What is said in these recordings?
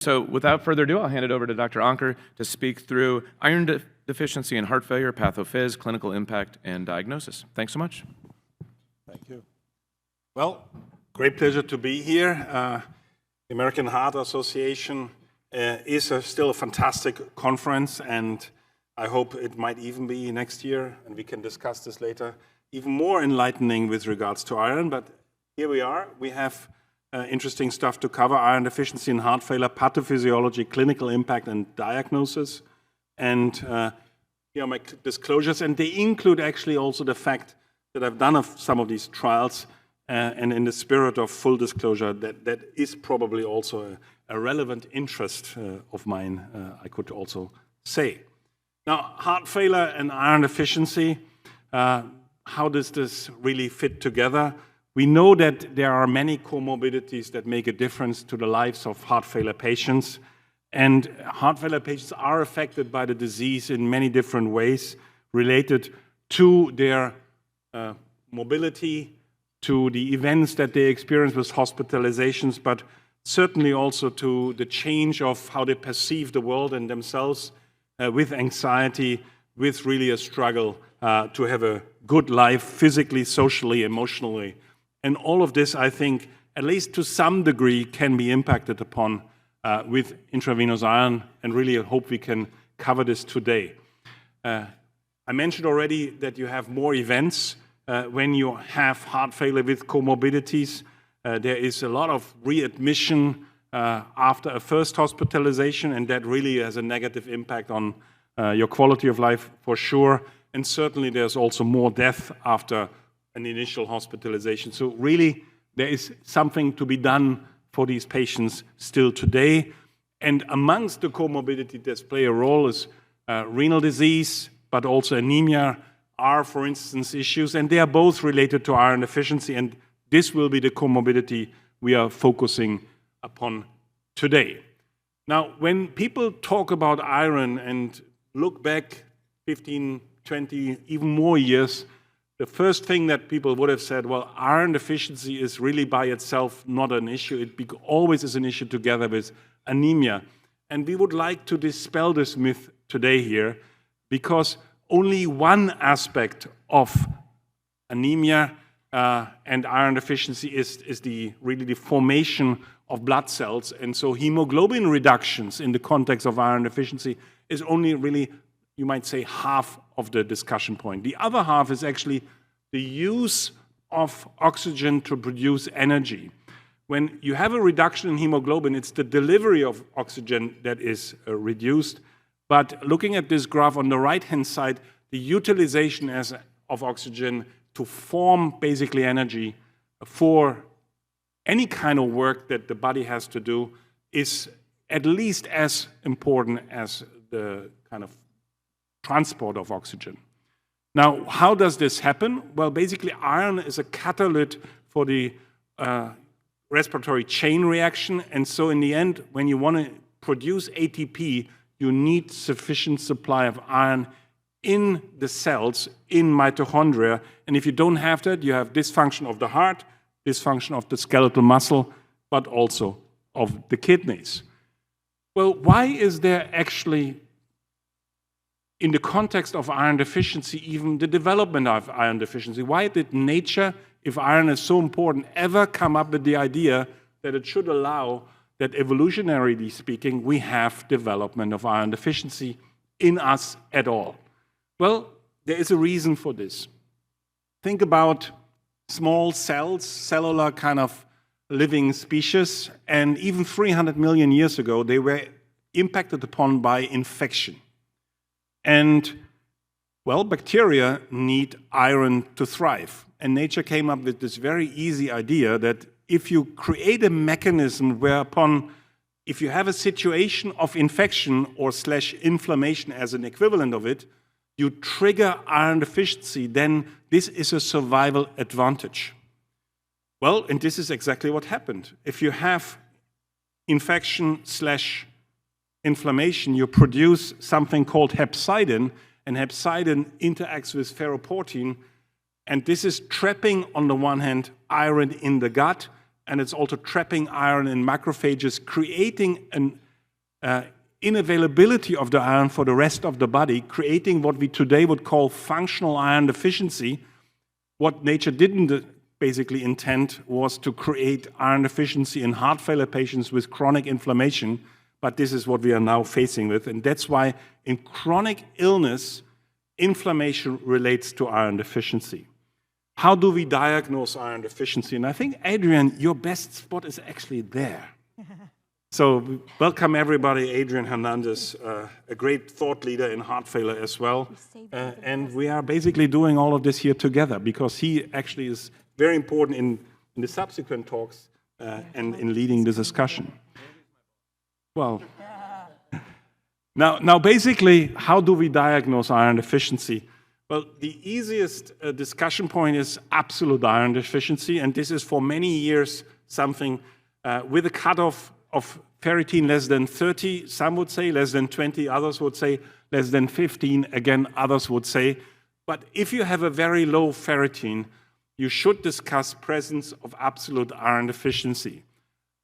So without further ado, I'll hand it over to Dr. Anker to speak through iron deficiency and heart failure, pathophys, clinical impact, and diagnosis. Thanks so much. Thank you. Well, great pleasure to be here. The American Heart Association is still a fantastic conference, and I hope it might even be next year, and we can discuss this later, even more enlightening with regards to iron. But here we are. We have interesting stuff to cover: iron deficiency and heart failure, pathophysiology, clinical impact, and diagnosis. And here are my disclosures, and they include actually also the fact that I've done some of these trials, and in the spirit of full disclosure, that is probably also a relevant interest of mine, I could also say. Now, heart failure and iron deficiency, how does this really fit together? We know that there are many comorbidities that make a difference to the lives of heart failure patients. And heart failure patients are affected by the disease in many different ways related to their mobility, to the events that they experience with hospitalizations, but certainly also to the change of how they perceive the world and themselves, with anxiety, with really a struggle to have a good life physically, socially, emotionally. And all of this, I think, at least to some degree, can be impacted upon with intravenous iron, and really I hope we can cover this today. I mentioned already that you have more events when you have heart failure with comorbidities. There is a lot of readmission after a first hospitalization, and that really has a negative impact on your quality of life for sure. And certainly there's also more death after an initial hospitalization. So really there is something to be done for these patients still today. And amongst the comorbidities that play a role is renal disease, but also anemia are, for instance, issues, and they are both related to iron deficiency, and this will be the comorbidity we are focusing upon today. Now, when people talk about iron and look back 15, 20, even more years, the first thing that people would have said, well, iron deficiency is really by itself not an issue. It always is an issue together with anemia. And we would like to dispel this myth today here, because only one aspect of anemia and iron deficiency is really the formation of blood cells. And so hemoglobin reductions in the context of iron deficiency is only really, you might say, half of the discussion point. The other half is actually the use of oxygen to produce energy. When you have a reduction in hemoglobin, it's the delivery of oxygen that is reduced. But looking at this graph on the right-hand side, the utilization of oxygen to form basically energy for any kind of work that the body has to do is at least as important as the kind of transport of oxygen. Now, how does this happen? Well, basically, iron is a catalyst for the respiratory chain reaction. And so in the end, when you want to produce ATP, you need sufficient supply of iron in the cells, in mitochondria. And if you don't have that, you have dysfunction of the heart, dysfunction of the skeletal muscle, but also of the kidneys. Well, why is there actually, in the context of iron deficiency, even the development of iron deficiency, why did nature, if iron is so important, ever come up with the idea that it should allow that, evolutionarily speaking, we have development of iron deficiency in us at all? Well, there is a reason for this. Think about small cells, cellular kind of living species, and even 300 million years ago, they were impacted upon by infection. And, well, bacteria need iron to thrive. And nature came up with this very easy idea that if you create a mechanism whereupon, if you have a situation of infection or / inflammation as an equivalent of it, you trigger iron deficiency, then this is a survival advantage. Well, and this is exactly what happened. If you have infection / inflammation, you produce something called hepcidin, and hepcidin interacts with ferroportin, and this is trapping, on the one hand, iron in the gut, and it's also trapping iron in macrophages, creating inavailability of the iron for the rest of the body, creating what we today would call functional iron deficiency. What nature didn't basically intend was to create iron deficiency in heart failure patients with chronic inflammation, but this is what we are now facing with. And that's why in chronic illness, inflammation relates to iron deficiency. How do we diagnose iron deficiency? And I think, Adrian, your best spot is actually there. So welcome everybody, Adrian Hernandez, a great thought leader in heart failure as well. And we are basically doing all of this here together because he actually is very important in the subsequent talks and in leading the discussion. Well, now basically, how do we diagnose iron deficiency? Well, the easiest discussion point is absolute iron deficiency, and this is for many years something with a cutoff of ferritin less than 30, some would say less than 20, others would say less than 15, again, others would say. But if you have a very low ferritin, you should discuss presence of absolute iron deficiency.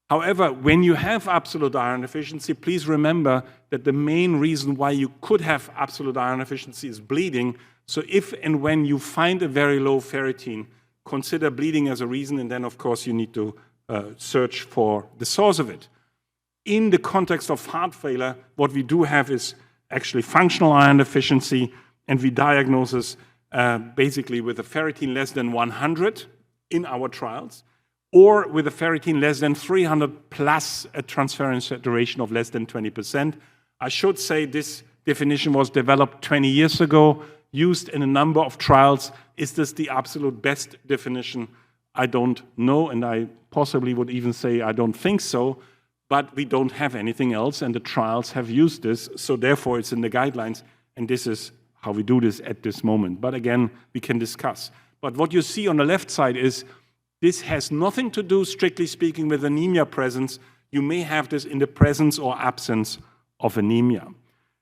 However, when you have absolute iron deficiency, please remember that the main reason why you could have absolute iron deficiency is bleeding. So if and when you find a very low ferritin, consider bleeding as a reason, and then, of course, you need to search for the source of it. In the context of heart failure, what we do have is actually functional iron deficiency, and we diagnose this basically with a ferritin less than 100 in our trials, or with a ferritin less than 300 plus a transferrin saturation of less than 20%. I should say this definition was developed 20 years ago, used in a number of trials. Is this the absolute best definition? I don't know, and I possibly would even say I don't think so, but we don't have anything else, and the trials have used this, so therefore it's in the guidelines, and this is how we do this at this moment. But again, we can discuss. But what you see on the left side is this has nothing to do, strictly speaking, with anemia presence. You may have this in the presence or absence of anemia.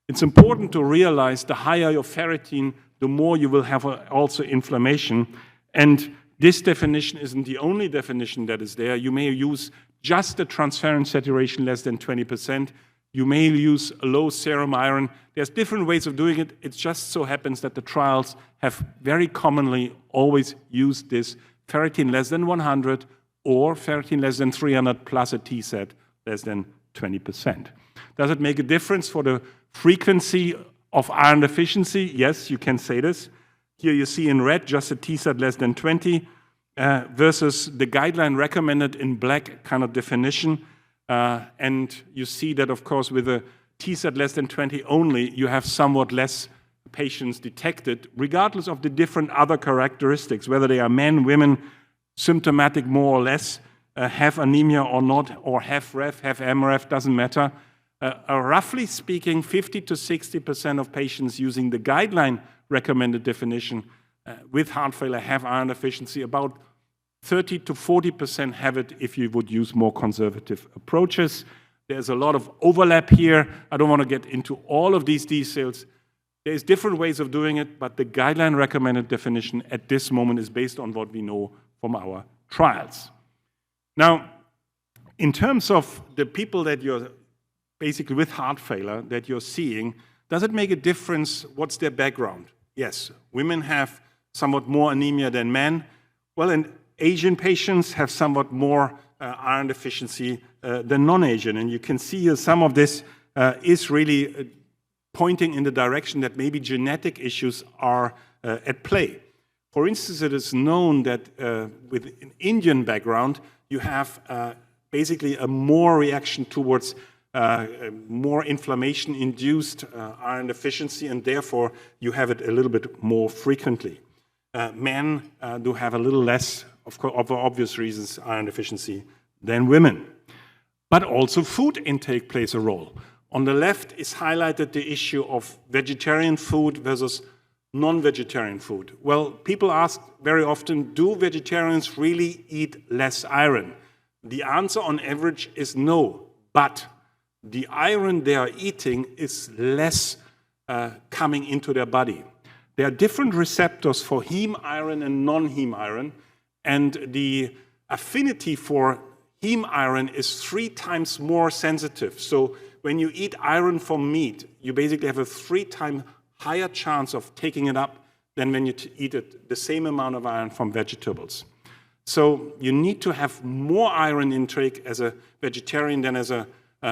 It's important to realize the higher your ferritin, the more you will have also inflammation. And this definition isn't the only definition that is there. You may use just a transferrin saturation less than 20%. You may use a low serum iron. There's different ways of doing it. It just so happens that the trials have very commonly always used this ferritin less than 100 or ferritin less than 300 plus a TSAT less than 20%. Does it make a difference for the frequency of iron deficiency? Yes, you can say this. Here you see in red just a TSAT less than 20 versus the guideline recommended in black kind of definition. And you see that, of course, with a TSAT less than 20 only, you have somewhat less patients detected, regardless of the different other characteristics, whether they are men, women, symptomatic more or less, have anemia or not, or have REF, have MREF, doesn't matter. Roughly speaking, 50 to 60% of patients using the guideline recommended definition with heart failure have iron deficiency. About 30 to 40% have it if you would use more conservative approaches. There's a lot of overlap here. I don't want to get into all of these details. There's different ways of doing it, but the guideline recommended definition at this moment is based on what we know from our trials. Now, in terms of the people that you're basically with heart failure that you're seeing, does it make a difference what's their background? Yes, women have somewhat more anemia than men. Well, and Asian patients have somewhat more iron deficiency than non-Asian. And you can see here some of this is really pointing in the direction that maybe genetic issues are at play. For instance, it is known that with an Indian background, you have basically a more reaction towards more inflammation-induced iron deficiency, and therefore you have it a little bit more frequently. Men do have a little less, of course, for obvious reasons, iron deficiency than women. But also food intake plays a role. On the left is highlighted the issue of vegetarian food versus non-vegetarian food. Well, people ask very often, do vegetarians really eat less iron? The answer on average is no, but the iron they are eating is less coming into their body. There are different receptors for heme iron and non-heme iron, and the affinity for heme iron is 3 times more sensitive. So when you eat iron from meat, you basically have a 3 times higher chance of taking it up than when you eat the same amount of iron from vegetables. So you need to have more iron intake as a vegetarian than as a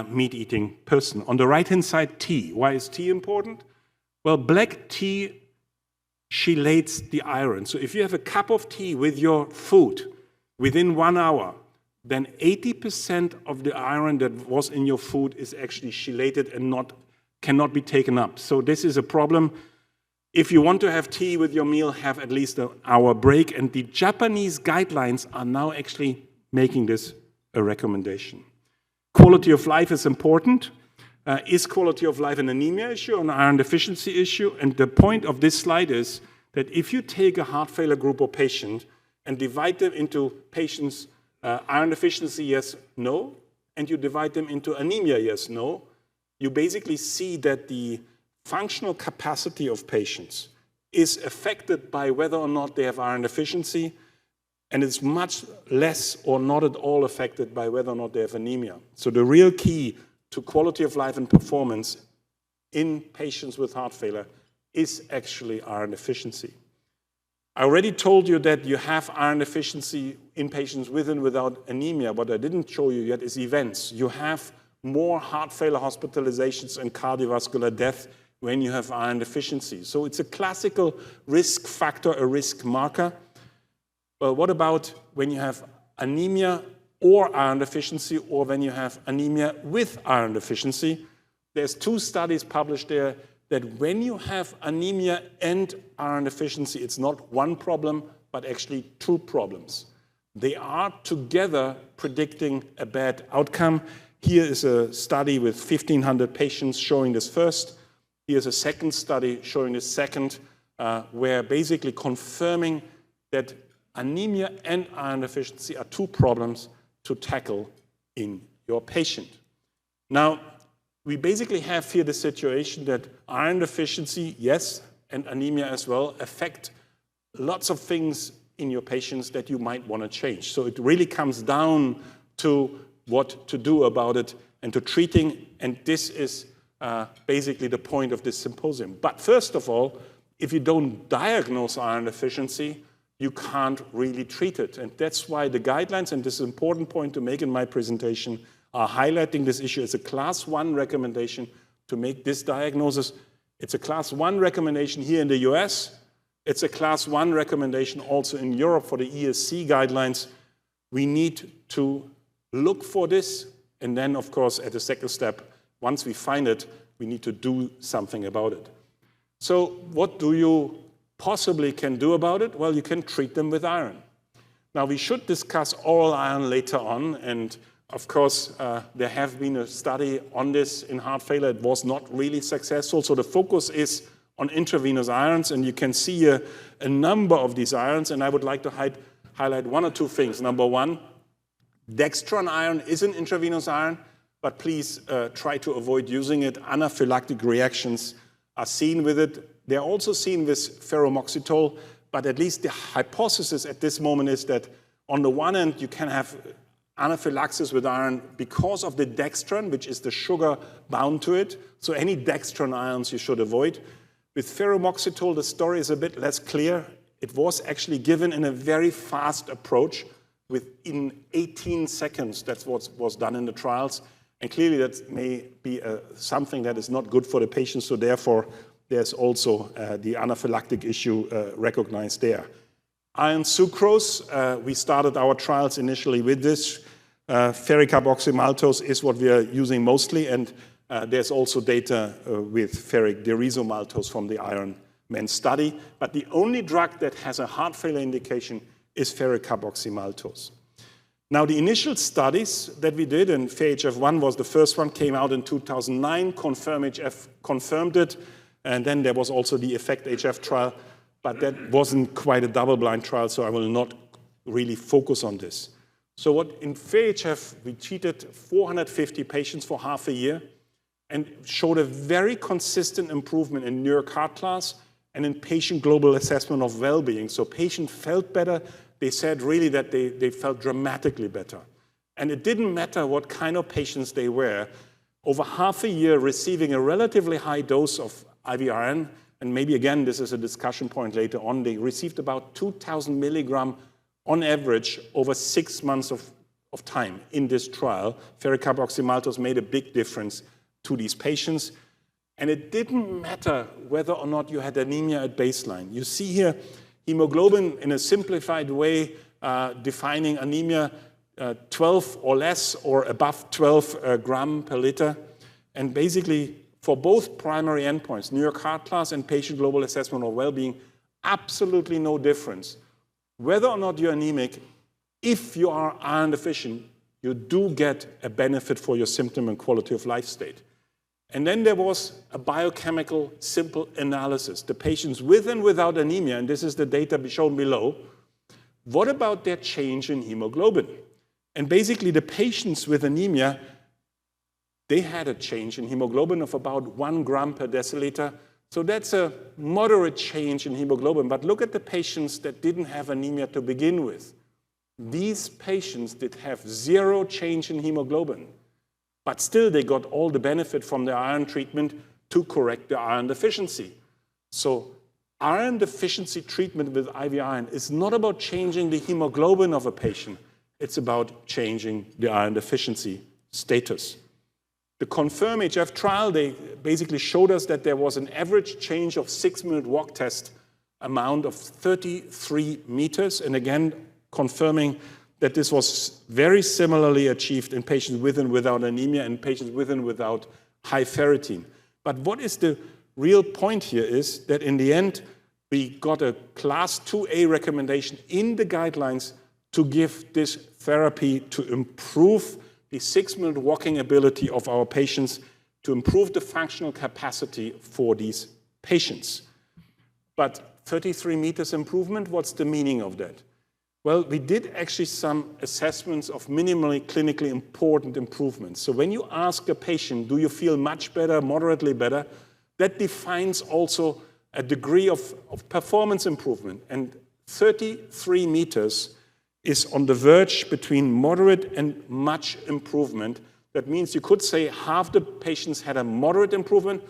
meat-eating person. On the right-hand side, tea. Why is tea important? Well, black tea chelates the iron. So if you have a cup of tea with your food within 1 hour, then 80% of the iron that was in your food is actually chelated and cannot be taken up. So this is a problem. If you want to have tea with your meal, have at least an hour break. And the Japanese guidelines are now actually making this a recommendation. Quality of life is important. Is quality of life an anemia issue or an iron deficiency issue? And the point of this slide is that if you take a heart failure group of patients and divide them into patients, iron deficiency, yes, no, and you divide them into anemia, yes, no, you basically see that the functional capacity of patients is affected by whether or not they have iron deficiency, and it's much less or not at all affected by whether or not they have anemia. So the real key to quality of life and performance in patients with heart failure is actually iron deficiency. I already told you that you have iron deficiency in patients with and without anemia. What I didn't show you yet is events. You have more heart failure hospitalizations and cardiovascular death when you have iron deficiency. So it's a classical risk factor, a risk marker. Well, what about when you have anemia or iron deficiency, or when you have anemia with iron deficiency? There's 2 studies published there that when you have anemia and iron deficiency, it's not one problem, but actually 2 problems. They are together predicting a bad outcome. Here is a study with 1,500 patients showing this first. Here's a second study showing this second, where basically confirming that anemia and iron deficiency are 2 problems to tackle in your patient. Now, we basically have here the situation that iron deficiency, yes, and anemia as well, affect lots of things in your patients that you might want to change. So it really comes down to what to do about it and to treating, and this is basically the point of this symposium. But first of all, if you don't diagnose iron deficiency, you can't really treat it. And that's why the guidelines, and this is an important point to make in my presentation, are highlighting this issue as a class 1 recommendation to make this diagnosis. It's a class 1 recommendation here in the US. It's a class 1 recommendation also in Europe for the ESC guidelines. We need to look for this, and then, of course, at the second step, once we find it, we need to do something about it. So what do you possibly can do about it? Well, you can treat them with iron. Now, we should discuss oral iron later on, and of course, there have been a study on this in heart failure. It was not really successful, so the focus is on intravenous irons, and you can see a number of these irons, and I would like to highlight 1 or 2 things. Number 1, dextran iron is an intravenous iron, but please try to avoid using it. Anaphylactic reactions are seen with it. They're also seen with ferromoxitol, but at least the hypothesis at this moment is that on the one hand, you can have anaphylaxis with iron because of the dextran, which is the sugar bound to it. So any dextran ions you should avoid. With ferromoxitol, the story is a bit less clear. It was actually given in a very fast approach within 18 seconds. That's what was done in the trials. And clearly that may be something that is not good for the patient. So therefore, there's also the anaphylactic issue recognized there. Iron sucrose, we started our trials initially with this. Ferric carboxymaltose is what we are using mostly, and there's also data with ferric derisomaltose from the Ironman study. But the only drug that has a heart failure indication is ferric carboxymaltose. Now, the initial studies that we did, and FAHF1 was the first one, came out in 2009, CONFIRM-HF confirmed it, and then there was also the EFFECT-HF trial, but that wasn't quite a double-blind trial, so I will not really focus on this. So what in FAHF, we treated 450 patients for half a year and showed a very consistent improvement in New York Heart Class and in patient global assessment of well-being. So patients felt better. They said really that they felt dramatically better. And it didn't matter what kind of patients they were. over half a year receiving a relatively high dose of IV iron, and maybe again, this is a discussion point later on, they received about 2,000 milligram on average over 6 months of time in this trial. Ferricarboxymaltose made a big difference to these patients. And it didn't matter whether or not you had anemia at baseline. You see here hemoglobin in a simplified way defining anemia 12 or less or above 12 gram per liter. And basically, for both primary endpoints, New York Heart Class and Patient Global Assessment of Wellbeing, absolutely no difference. Whether or not you're anemic, if you are iron deficient, you do get a benefit for your symptom and quality of life state. And then there was a biochemical simple analysis. The patients with and without anemia, and this is the data shown below, what about their change in hemoglobin? And basically the patients with anemia, they had a change in hemoglobin of about 1 gram per deciliter. So that's a moderate change in hemoglobin. But look at the patients that didn't have anemia to begin with. These patients did have 0 change in hemoglobin. But still, they got all the benefit from the iron treatment to correct the iron deficiency. So iron deficiency treatment with IV iron is not about changing the hemoglobin of a patient. It's about changing the iron deficiency status. The Confirm-HF trial, they basically showed us that there was an average change of 6-minute walk test amount of 33 meters. And again, confirming that this was very similarly achieved in patients with and without anemia and patients with and without high ferritin. But what is the real point here is that in the end, we got a class 2A recommendation in the guidelines to give this therapy to improve the 6-minute walking ability of our patients, to improve the functional capacity for these patients. But 33 meters improvement, what's the meaning of that? Well, we did actually some assessments of minimally clinically important improvements. So when you ask a patient, do you feel much better, moderately better, that defines also a degree of performance improvement. And 33 meters is on the verge between moderate and much improvement. That means you could say half the patients had a moderate improvement,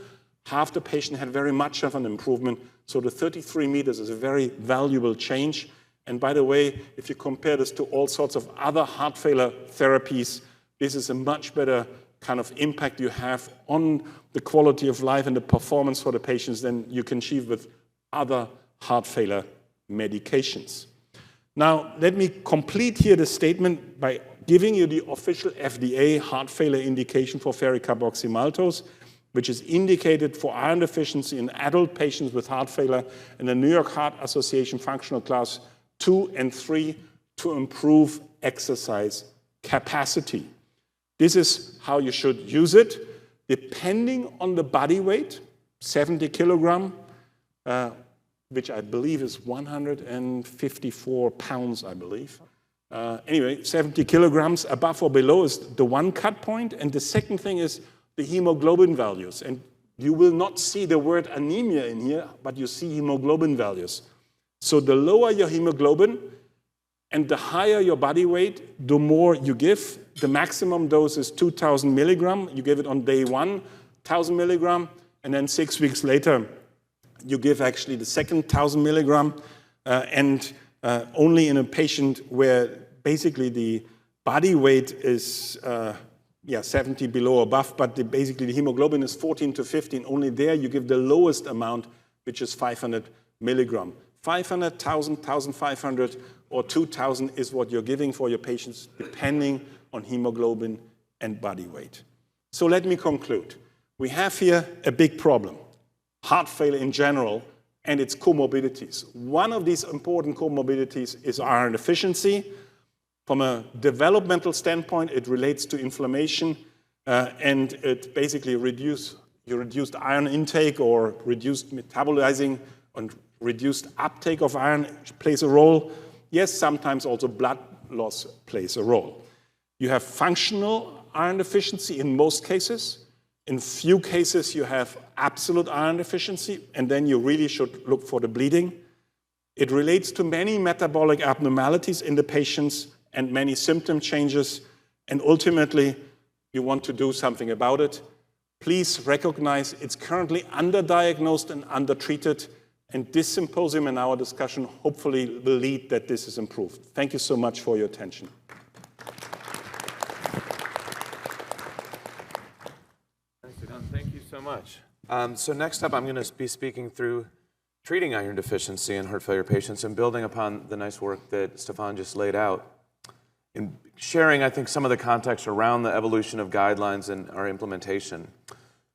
half the patient had very much of an improvement. So the 33 meters is a very valuable change. And by the way, if you compare this to all sorts of other heart failure therapies, this is a much better kind of impact you have on the quality of life and the performance for the patients than you can achieve with other heart failure medications. Now, let me complete here the statement by giving you the official FDA heart failure indication for ferricarboxymaltose, which is indicated for iron deficiency in adult patients with heart failure in the New York Heart Association functional class 2 and 3 to improve exercise capacity. This is how you should use it. Depending on the body weight, 70 kilogram, which I believe is 154 pounds, I believe. Anyway, 70 kilograms above or below is the one cut point. And the second thing is the hemoglobin values. And you will not see the word anemia in here, but you see hemoglobin values. So the lower your hemoglobin and the higher your body weight, the more you give. The maximum dose is 2,000 milligram. You give it on day 1, 1,000 milligram, and then 6 weeks later, you give actually the second 1,000 milligram, and only in a patient where basically the body weight is 70 below or above, but basically the hemoglobin is 14 to 15. Only there you give the lowest amount, which is 500 milligram. 500, 1,000, 1,500, or 2,000 is what you're giving for your patients, depending on hemoglobin and body weight. So let me conclude. We have here a big problem. Heart failure in general and its comorbidities. One of these important comorbidities is iron deficiency. From a developmental standpoint, it relates to inflammation, and it basically reduced iron intake or reduced metabolizing and reduced uptake of iron plays a role. Yes, sometimes also blood loss plays a role. You have functional iron deficiency in most cases. In few cases, you have absolute iron deficiency, and then you really should look for the bleeding. It relates to many metabolic abnormalities in the patients and many symptom changes, and ultimately, you want to do something about it, please recognize it's currently underdiagnosed and undertreated, and this symposium and our discussion hopefully will lead that this is improved. Thank you so much for your attention. Thank you so much. So next up, I'm going to be speaking through treating iron deficiency in heart failure patients and building upon the nice work that Stefan just laid out. In sharing, I think, some of the context around the evolution of guidelines and our implementation.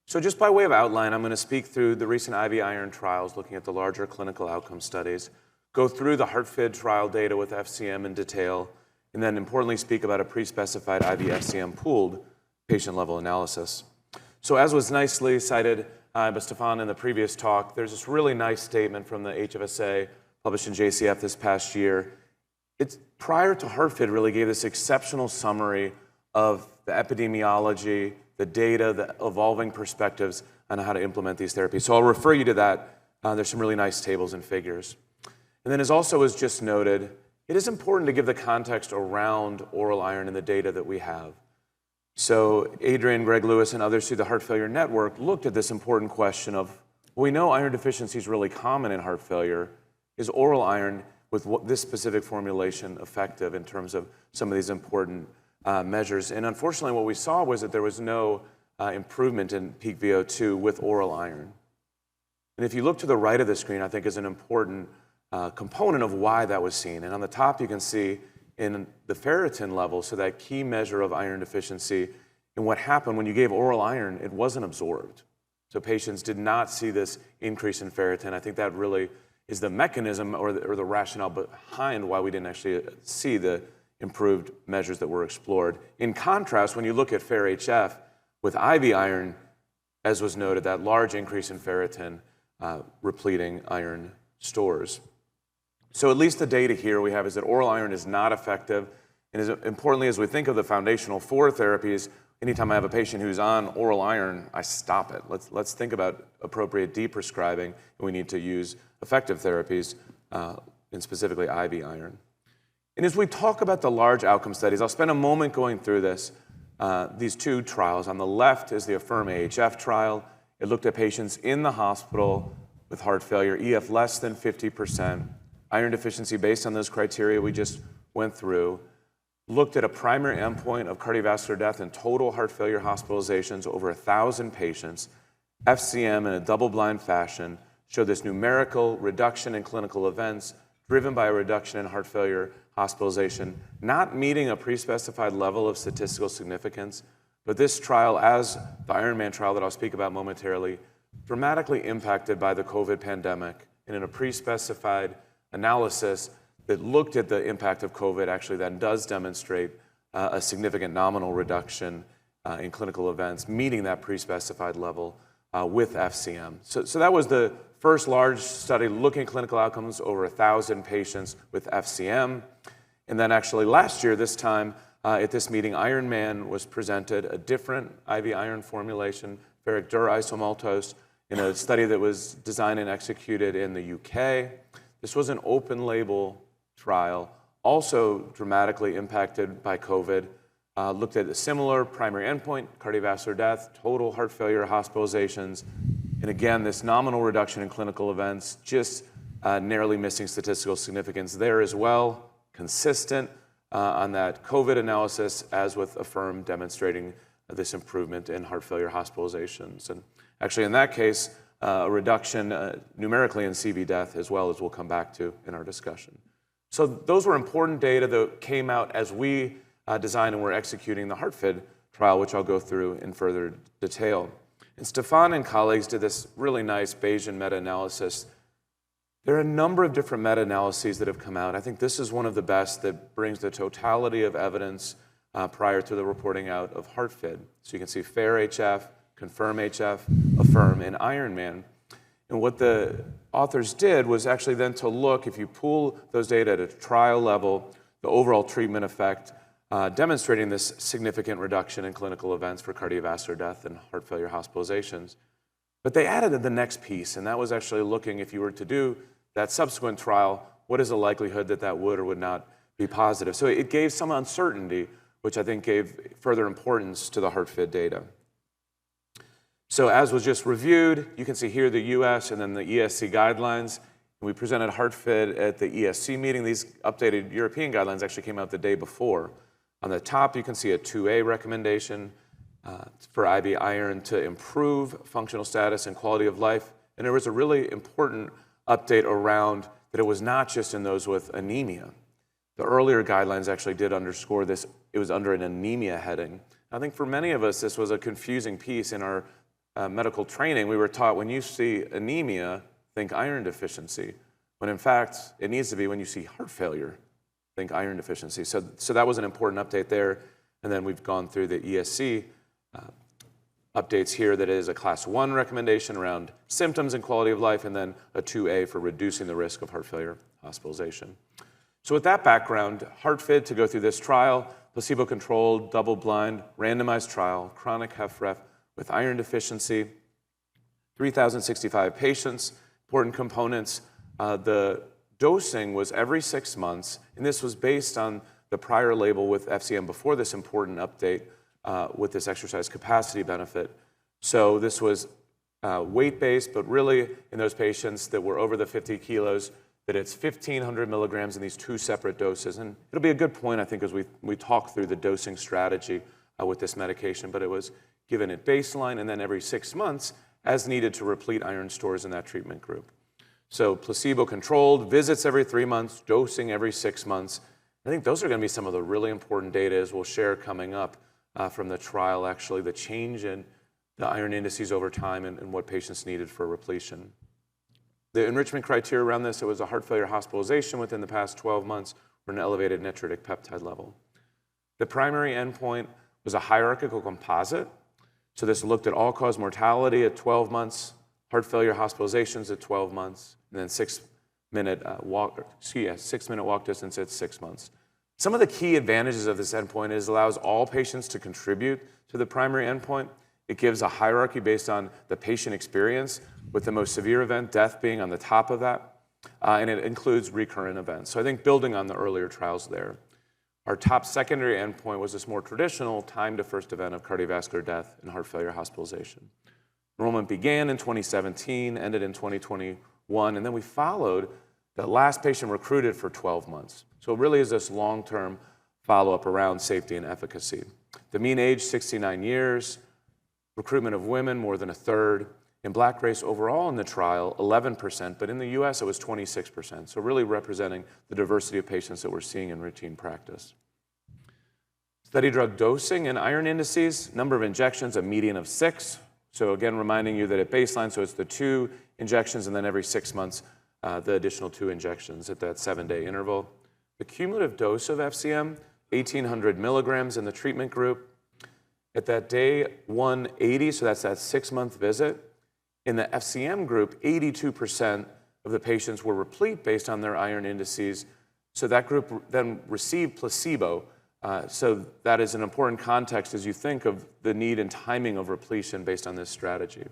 So just by way of outline, I'm going to speak through the recent IV iron trials, looking at the larger clinical outcome studies, go through the HeartFID trial data with FCM in detail, and then importantly speak about a pre-specified IV FCM pooled patient-level analysis. So as was nicely cited by Stefan in the previous talk, there's this really nice statement from the HFSA published in JCF this past year. It's prior to HeartFID really gave this exceptional summary of the epidemiology, the data, the evolving perspectives on how to implement these therapies. So I'll refer you to that. There's some really nice tables and figures. And then as also was just noted, it is important to give the context around oral iron and the data that we have. So Adrian, Greg Lewis, and others through the Heart Failure Network looked at this important question of, well, we know iron deficiency is really common in heart failure. Is oral iron with this specific formulation effective in terms of some of these important measures? And unfortunately, what we saw was that there was no improvement in peak VO2 with oral iron. And if you look to the right of the screen, I think is an important component of why that was seen. And on the top, you can see in the ferritin level, so that key measure of iron deficiency, and what happened when you gave oral iron, it wasn't absorbed. So patients did not see this increase in ferritin. I think that really is the mechanism or the rationale behind why we didn't actually see the improved measures that were explored. In contrast, when you look at FER-HF with IV iron, as was noted, that large increase in ferritin repleting iron stores. So at least the data here we have is that oral iron is not effective. And as importantly, as we think of the foundational 4 therapies, anytime I have a patient who's on oral iron, I stop it. Let's think about appropriate deprescribing, and we need to use effective therapies, and specifically IV iron. And as we talk about the large outcome studies, I'll spend a moment going through this, these 2 trials. On the left is the AFFIRM-AHF trial. It looked at patients in the hospital with heart failure, EF less than 50%, iron deficiency based on those criteria we just went through, looked at a primary endpoint of cardiovascular death and total heart failure hospitalizations over 1,000 patients. FCM in a double-blind fashion showed this numerical reduction in clinical events driven by a reduction in heart failure hospitalization, not meeting a pre-specified level of statistical significance. But this trial, as the Ironman trial that I'll speak about momentarily, dramatically impacted by the COVID pandemic, and in a pre-specified analysis that looked at the impact of COVID actually then does demonstrate a significant nominal reduction in clinical events, meeting that pre-specified level with FCM. So that was the first large study looking at clinical outcomes over 1,000 patients with FCM. And then actually last year, this time at this meeting, Ironman was presented a different IV iron formulation, ferric dur-isomaltose, in a study that was designed and executed in the UK. This was an open label trial, also dramatically impacted by COVID, looked at a similar primary endpoint, cardiovascular death, total heart failure hospitalizations, and again, this nominal reduction in clinical events, just narrowly missing statistical significance there as well, consistent on that COVID analysis, as with AFFIRM demonstrating this improvement in heart failure hospitalizations. And actually in that case, a reduction numerically in CV death as well, as we'll come back to in our discussion. So those were important data that came out as we designed and were executing the HeartFID trial, which I'll go through in further detail. And Stefan and colleagues did this really nice Bayesian meta-analysis. There are a number of different meta-analyses that have come out. I think this is one of the best that brings the totality of evidence prior to the reporting out of HeartFID. So you can see FAIR-HF, CONFIRM-HF, AFFIRM, and Ironman. And what the authors did was actually then to look, if you pool those data at a trial level, the overall treatment effect, demonstrating this significant reduction in clinical events for cardiovascular death and heart failure hospitalizations. But they added the next piece, and that was actually looking, if you were to do that subsequent trial, what is the likelihood that that would or would not be positive? So it gave some uncertainty which I think gave further importance to the HeartFit data. So as was just reviewed, you can see here the US and then the ESC guidelines. We presented HeartFit at the ESC meeting. These updated European guidelines actually came out the day before. On the top, you can see a 2A recommendation for IV iron to improve functional status and quality of life. And there was a really important update around that it was not just in those with anemia. The earlier guidelines actually did underscore this. It was under an anemia heading. I think for many of us, this was a confusing piece in our medical training. We were taught when you see anemia, think iron deficiency, when in fact, it needs to be when you see heart failure, think iron deficiency. So that was an important update there. And then we've gone through the ESC updates here that is a class 1 recommendation around symptoms and quality of life, and then a 2A for reducing the risk of heart failure hospitalization. So with that background, HeartFit to go through this trial, placebo-controlled, double-blind, randomized trial, chronic HFrEF with iron deficiency, 3,065 patients. Important components, the dosing was every 6 months, and this was based on the prior label with FCM before this important update with this exercise capacity benefit. So this was weight-based, but really in those patients that were over the 50 kilos, that it's 1,500 milligrams in these 2 separate doses. And it'll be a good point, I think, as we talk through the dosing strategy with this medication, but it was given at baseline and then every 6 months as needed to replete iron stores in that treatment group. So placebo-controlled, visits every 3 months, dosing every 6 months. I think those are going to be some of the really important data as we'll share coming up from the trial, actually, the change in the iron indices over time and what patients needed for repletion. The enrichment criteria around this, it was a heart failure hospitalization within the past 12 months or an elevated natriuretic peptide level. The primary endpoint was a hierarchical composite. So this looked at all-cause mortality at 12 months, heart failure hospitalizations at 12 months, and then 6-minute walk distance at 6 months. Some of the key advantages of this endpoint is it allows all patients to contribute to the primary endpoint. It gives a hierarchy based on the patient experience, with the most severe event, death, being on the top of that, and it includes recurrent events. So I think building on the earlier trials there. Our top secondary endpoint was this more traditional time to first event of cardiovascular death and heart failure hospitalization. Enrollment began in 2017, ended in 2021, and then we followed the last patient recruited for 12 months. So it really is this long-term follow-up around safety and efficacy. The mean age, 69 years, recruitment of women, more than a third. In Black race overall in the trial, 11%, but in the US it was 26%. So really representing the diversity of patients that we're seeing in routine practice. Study drug dosing and iron indices, number of injections, a median of 6. So again, reminding you that at baseline, so it's the 2 injections and then every 6 months, the additional 2 injections at that 7-day interval. The cumulative dose of FCM, 1,800 milligrams in the treatment group. At that day 180, so that's that 6-month visit. In the FCM group, 82% of the patients were replete based on their iron indices. So that group then received placebo. So that is an important context as you think of the need and timing of repletion based on this strategy.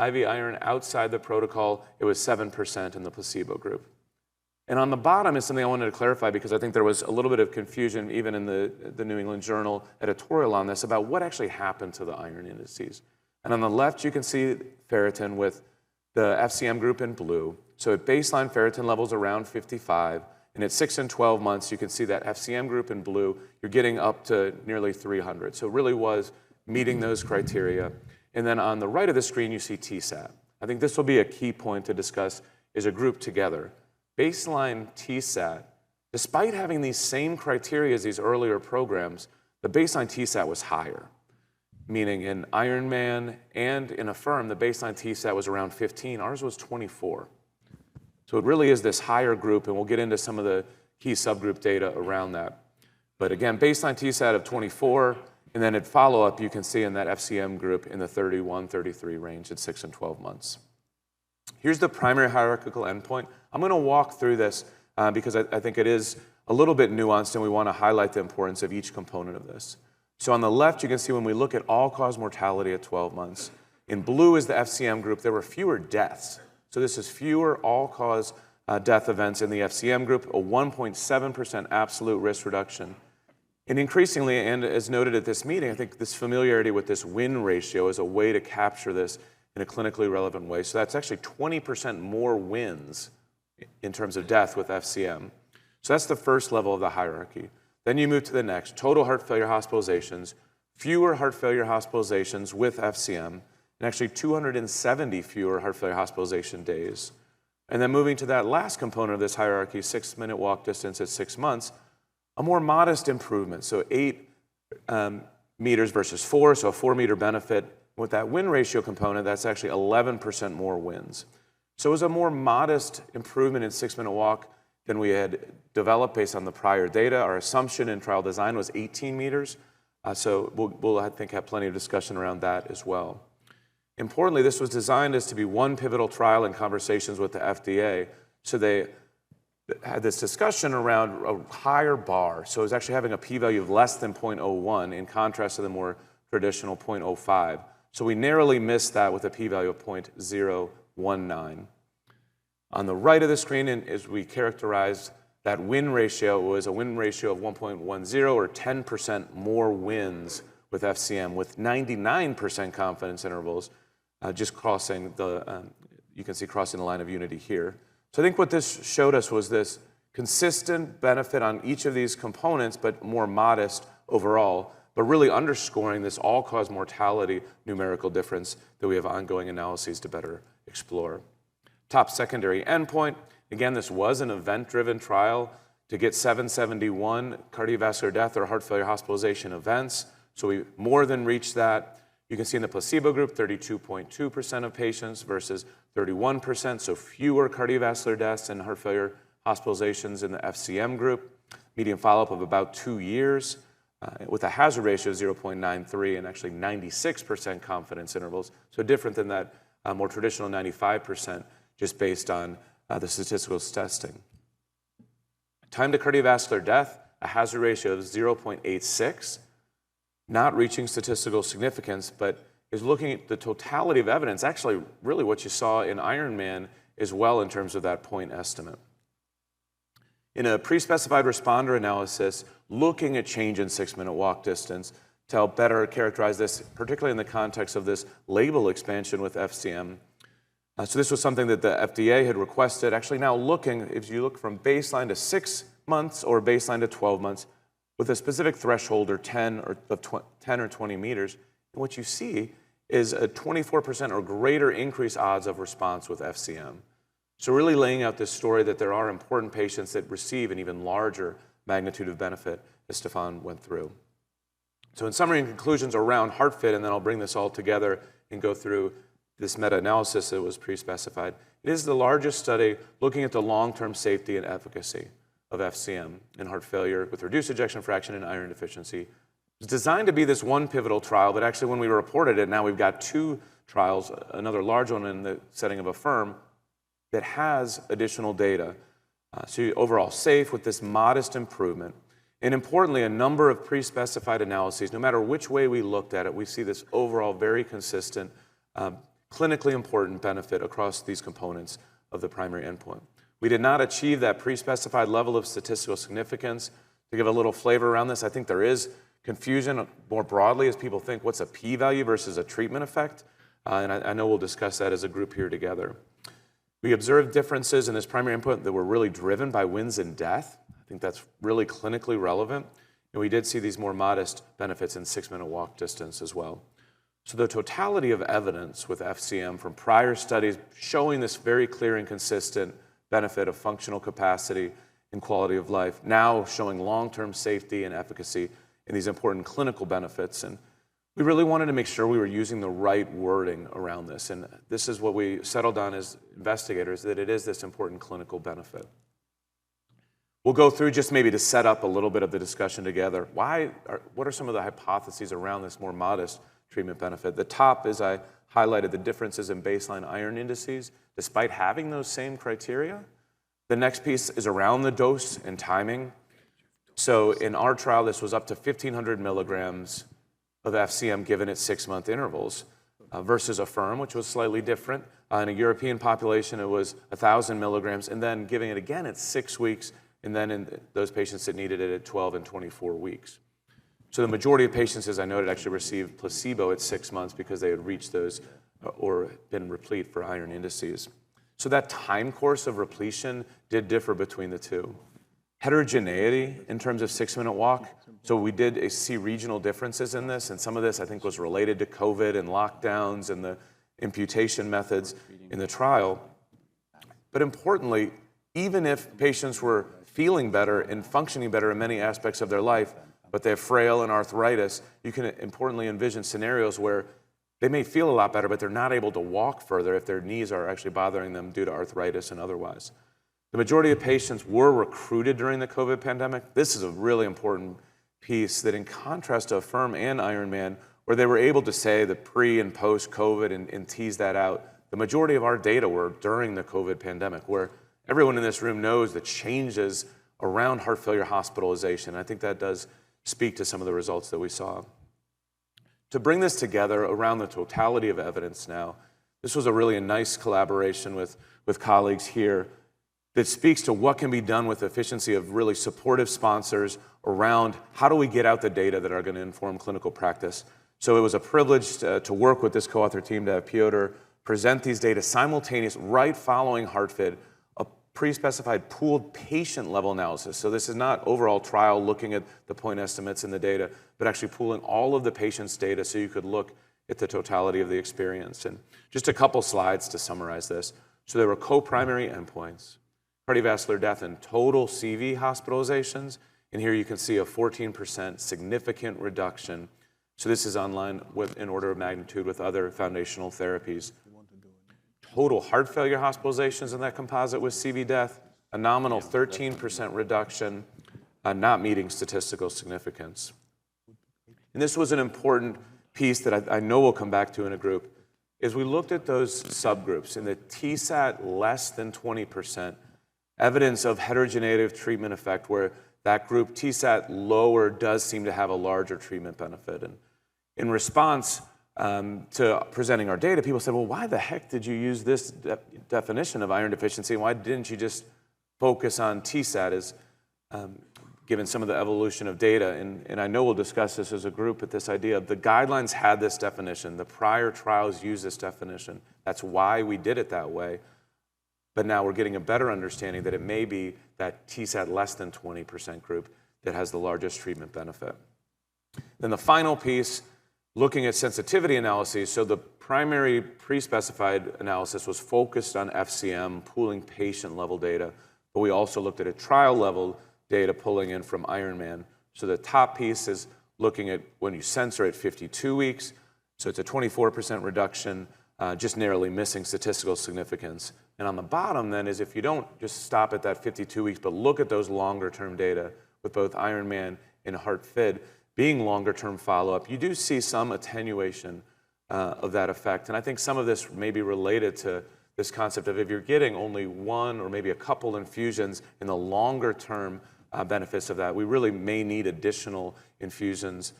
IV iron outside the protocol, it was 7% in the placebo group. And on the bottom is something I wanted to clarify because I think there was a little bit of confusion even in the New England Journal editorial on this about what actually happened to the iron indices. And on the left, you can see ferritin with the FCM group in blue. So at baseline, ferritin levels around 55. And at 6 and 12 months, you can see that FCM group in blue, you're getting up to nearly 300. So it really was meeting those criteria. And then on the right of the screen, you see TSAT. I think this will be a key point to discuss is a group together. Baseline TSAT, despite having these same criteria as these earlier programs, the baseline TSAT was higher. Meaning in Ironman and in Affirm, the baseline TSAT was around 15. Ours was 24. So it really is this higher group, and we'll get into some of the key subgroup data around that. But again, baseline TSAT of 24, and then at follow-up, you can see in that FCM group in the 31, 33 range at 6 and 12 months. Here's the primary hierarchical endpoint. I'm going to walk through this because I think it is a little bit nuanced, and we want to highlight the importance of each component of this. So on the left, you can see when we look at all-cause mortality at 12 months, in blue is the FCM group, there were fewer deaths. So this is fewer all-cause death events in the FCM group, a 1.7% absolute risk reduction. And increasingly, and as noted at this meeting, I think this familiarity with this win ratio is a way to capture this in a clinically relevant way. So that's actually 20% more wins in terms of death with FCM. So that's the first level of the hierarchy. Then you move to the next, total heart failure hospitalizations, fewer heart failure hospitalizations with FCM, and actually 270 fewer heart failure hospitalization days. And then moving to that last component of this hierarchy, 6-minute walk distance at 6 months, a more modest improvement. So 8 meters versus 4, so a 4-meter benefit. With that win ratio component, that's actually 11% more wins. So it was a more modest improvement in 6-minute walk than we had developed based on the prior data. Our assumption in trial design was 18 meters. So we'll, I think, have plenty of discussion around that as well. Importantly, this was designed as to be one pivotal trial in conversations with the FDA. So they had this discussion around a higher bar. So it was actually having a p-value of less than 0.01 in contrast to the more traditional 0.05. So we narrowly missed that with a p-value of 0.019. On the right of the screen, as we characterized that win ratio, was a win ratio of 1.10 or 10% more wins with FCM with 99% confidence intervals, just crossing the, you can see crossing the line of unity here. So I think what this showed us was this consistent benefit on each of these components, but more modest overall, but really underscoring this all-cause mortality numerical difference that we have ongoing analyses to better explore. Top secondary endpoint, again, this was an event-driven trial to get 771 cardiovascular death or heart failure hospitalization events. So we more than reached that. You can see in the placebo group, 32.2% of patients versus 31%, so fewer cardiovascular deaths and heart failure hospitalizations in the FCM group. Median follow-up of about 2 years with a hazard ratio of 0.93 and actually 96% confidence intervals. So different than that more traditional 95% just based on the statistical testing. Time to cardiovascular death, a hazard ratio of 0.86, not reaching statistical significance, but is looking at the totality of evidence, actually really what you saw in Ironman as well in terms of that point estimate. In a pre-specified responder analysis, looking at change in 6-minute walk distance to help better characterize this, particularly in the context of this label expansion with FCM. So this was something that the FDA had requested. Actually now looking, if you look from baseline to 6 months or baseline to 12 months, with a specific threshold or 10 or 20 meters, and what you see is a 24% or greater increase odds of response with FCM. So really laying out this story that there are important patients that receive an even larger magnitude of benefit, as Stefan went through. So in summary and conclusions around HeartFit, and then I'll bring this all together and go through this meta-analysis that was pre-specified. It is the largest study looking at the long-term safety and efficacy of FCM in heart failure with reduced ejection fraction and iron deficiency. It's designed to be this one pivotal trial, but actually when we reported it, now we've got 2 trials, another large one in the setting of AFFIRM that has additional data. So overall safe with this modest improvement. And importantly, a number of pre-specified analyses, no matter which way we looked at it, we see this overall very consistent, clinically important benefit across these components of the primary endpoint. We did not achieve that pre-specified level of statistical significance. To give a little flavor around this, I think there is confusion more broadly as people think, what's a p-value versus a treatment effect? And I know we'll discuss that as a group here together. We observed differences in this primary endpoint that were really driven by wins in death. I think that's really clinically relevant. And we did see these more modest benefits in 6-minute walk distance as well. So the totality of evidence with FCM from prior studies showing this very clear and consistent benefit of functional capacity and quality of life, now showing long-term safety and efficacy in these important clinical benefits. And we really wanted to make sure we were using the right wording around this. And this is what we settled on as investigators, that it is this important clinical benefit. We'll go through just maybe to set up a little bit of the discussion together. What are some of the hypotheses around this more modest treatment benefit? The top is I highlighted the differences in baseline iron indices, despite having those same criteria. The next piece is around the dose and timing. So in our trial, this was up to 1,500 milligrams of FCM given at 6-month intervals versus AFFIRM, which was slightly different. In a European population, it was 1,000 milligrams, and then giving it again at 6 weeks, and then in those patients that needed it at 12 and 24 weeks. So the majority of patients, as I noted, actually received placebo at 6 months because they had reached those or been replete for iron indices. So that time course of repletion did differ between the two. Heterogeneity in terms of 6-minute walk. So we did see regional differences in this, and some of this I think was related to COVID and lockdowns and the imputation methods in the trial. But importantly, even if patients were feeling better and functioning better in many aspects of their life, but they're frail and arthritis, you can importantly envision scenarios where they may feel a lot better, but they're not able to walk further if their knees are actually bothering them due to arthritis and otherwise. The majority of patients were recruited during the COVID pandemic. This is a really important piece that, in contrast to Affirm and Ironman, where they were able to say the pre and post-COVID and tease that out, the majority of our data were during the COVID pandemic, where everyone in this room knows the changes around heart failure hospitalization. I think that does speak to some of the results that we saw. To bring this together around the totality of evidence now, this was a really nice collaboration with colleagues here that speaks to what can be done with the efficiency of really supportive sponsors around how do we get out the data that are going to inform clinical practice. So it was a privilege to work with this co-author team, to have Piotr present these data simultaneously, right following HeartFit, a pre-specified pooled patient level analysis. So this is not overall trial looking at the point estimates in the data, but actually pooling all of the patient's data so you could look at the totality of the experience. And just a couple slides to summarize this. So there were co-primary endpoints: cardiovascular death and total CV hospitalizations. And here you can see a 14% significant reduction. So this is online in order of magnitude with other foundational therapies. Total heart failure hospitalizations in that composite with CV death, a nominal 13% reduction, not meeting statistical significance. And this was an important piece that I know we'll come back to in a group, is we looked at those subgroups in the TSAT less than 20%, evidence of heterogeneity of treatment effect, where that group TSAT lower does seem to have a larger treatment benefit. And in response to presenting our data, people said, well, why the heck did you use this definition of iron deficiency? Why didn't you just focus on TSAT as given some of the evolution of data? And I know we'll discuss this as a group, but this idea of the guidelines had this definition. The prior trials used this definition. That's why we did it that way. But now we're getting a better understanding that it may be that TSAT less than 20% group that has the largest treatment benefit. Then the final piece, looking at sensitivity analyses. So the primary pre-specified analysis was focused on FCM, pooling patient-level data, but we also looked at a trial-level data pulling in from Ironman. So the top piece is looking at when you censor at 52 weeks. So it's a 24% reduction, just narrowly missing statistical significance. And on the bottom then is if you don't just stop at that 52 weeks, but look at those longer-term data with both Ironman and HeartFit being longer-term follow-up, you do see some attenuation of that effect. And I think some of this may be related to this concept of if you're getting only one or maybe a couple infusions in the longer-term benefits of that, we really may need additional infusions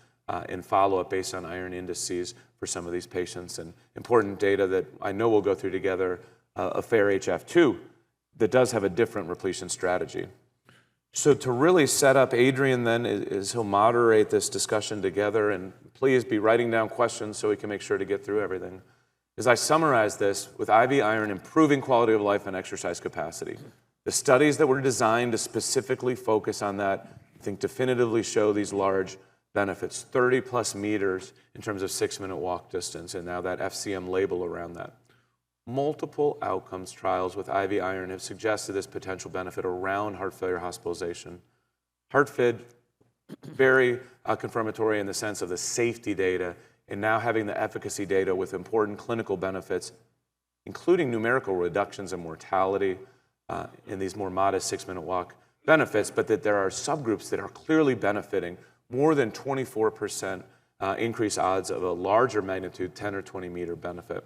in follow-up based on iron indices for some of these patients. And important data that I know we'll go through together, a FAIR-HF2 that does have a different repletion strategy. So to really set up Adrian then is he'll moderate this discussion together, and please be writing down questions so we can make sure to get through everything. As I summarize this, with IV iron improving quality of life and exercise capacity, the studies that were designed to specifically focus on that, I think definitively show these large benefits, 30 plus meters in terms of 6-minute walk distance, and now that FCM label around that. Multiple outcomes trials with IV iron have suggested this potential benefit around heart failure hospitalization. HeartFit, very confirmatory in the sense of the safety data, and now having the efficacy data with important clinical benefits, including numerical reductions in mortality in these more modest 6-minute walk benefits, but that there are subgroups that are clearly benefiting more than 24% increased odds of a larger magnitude, 10 or 20 meter benefit.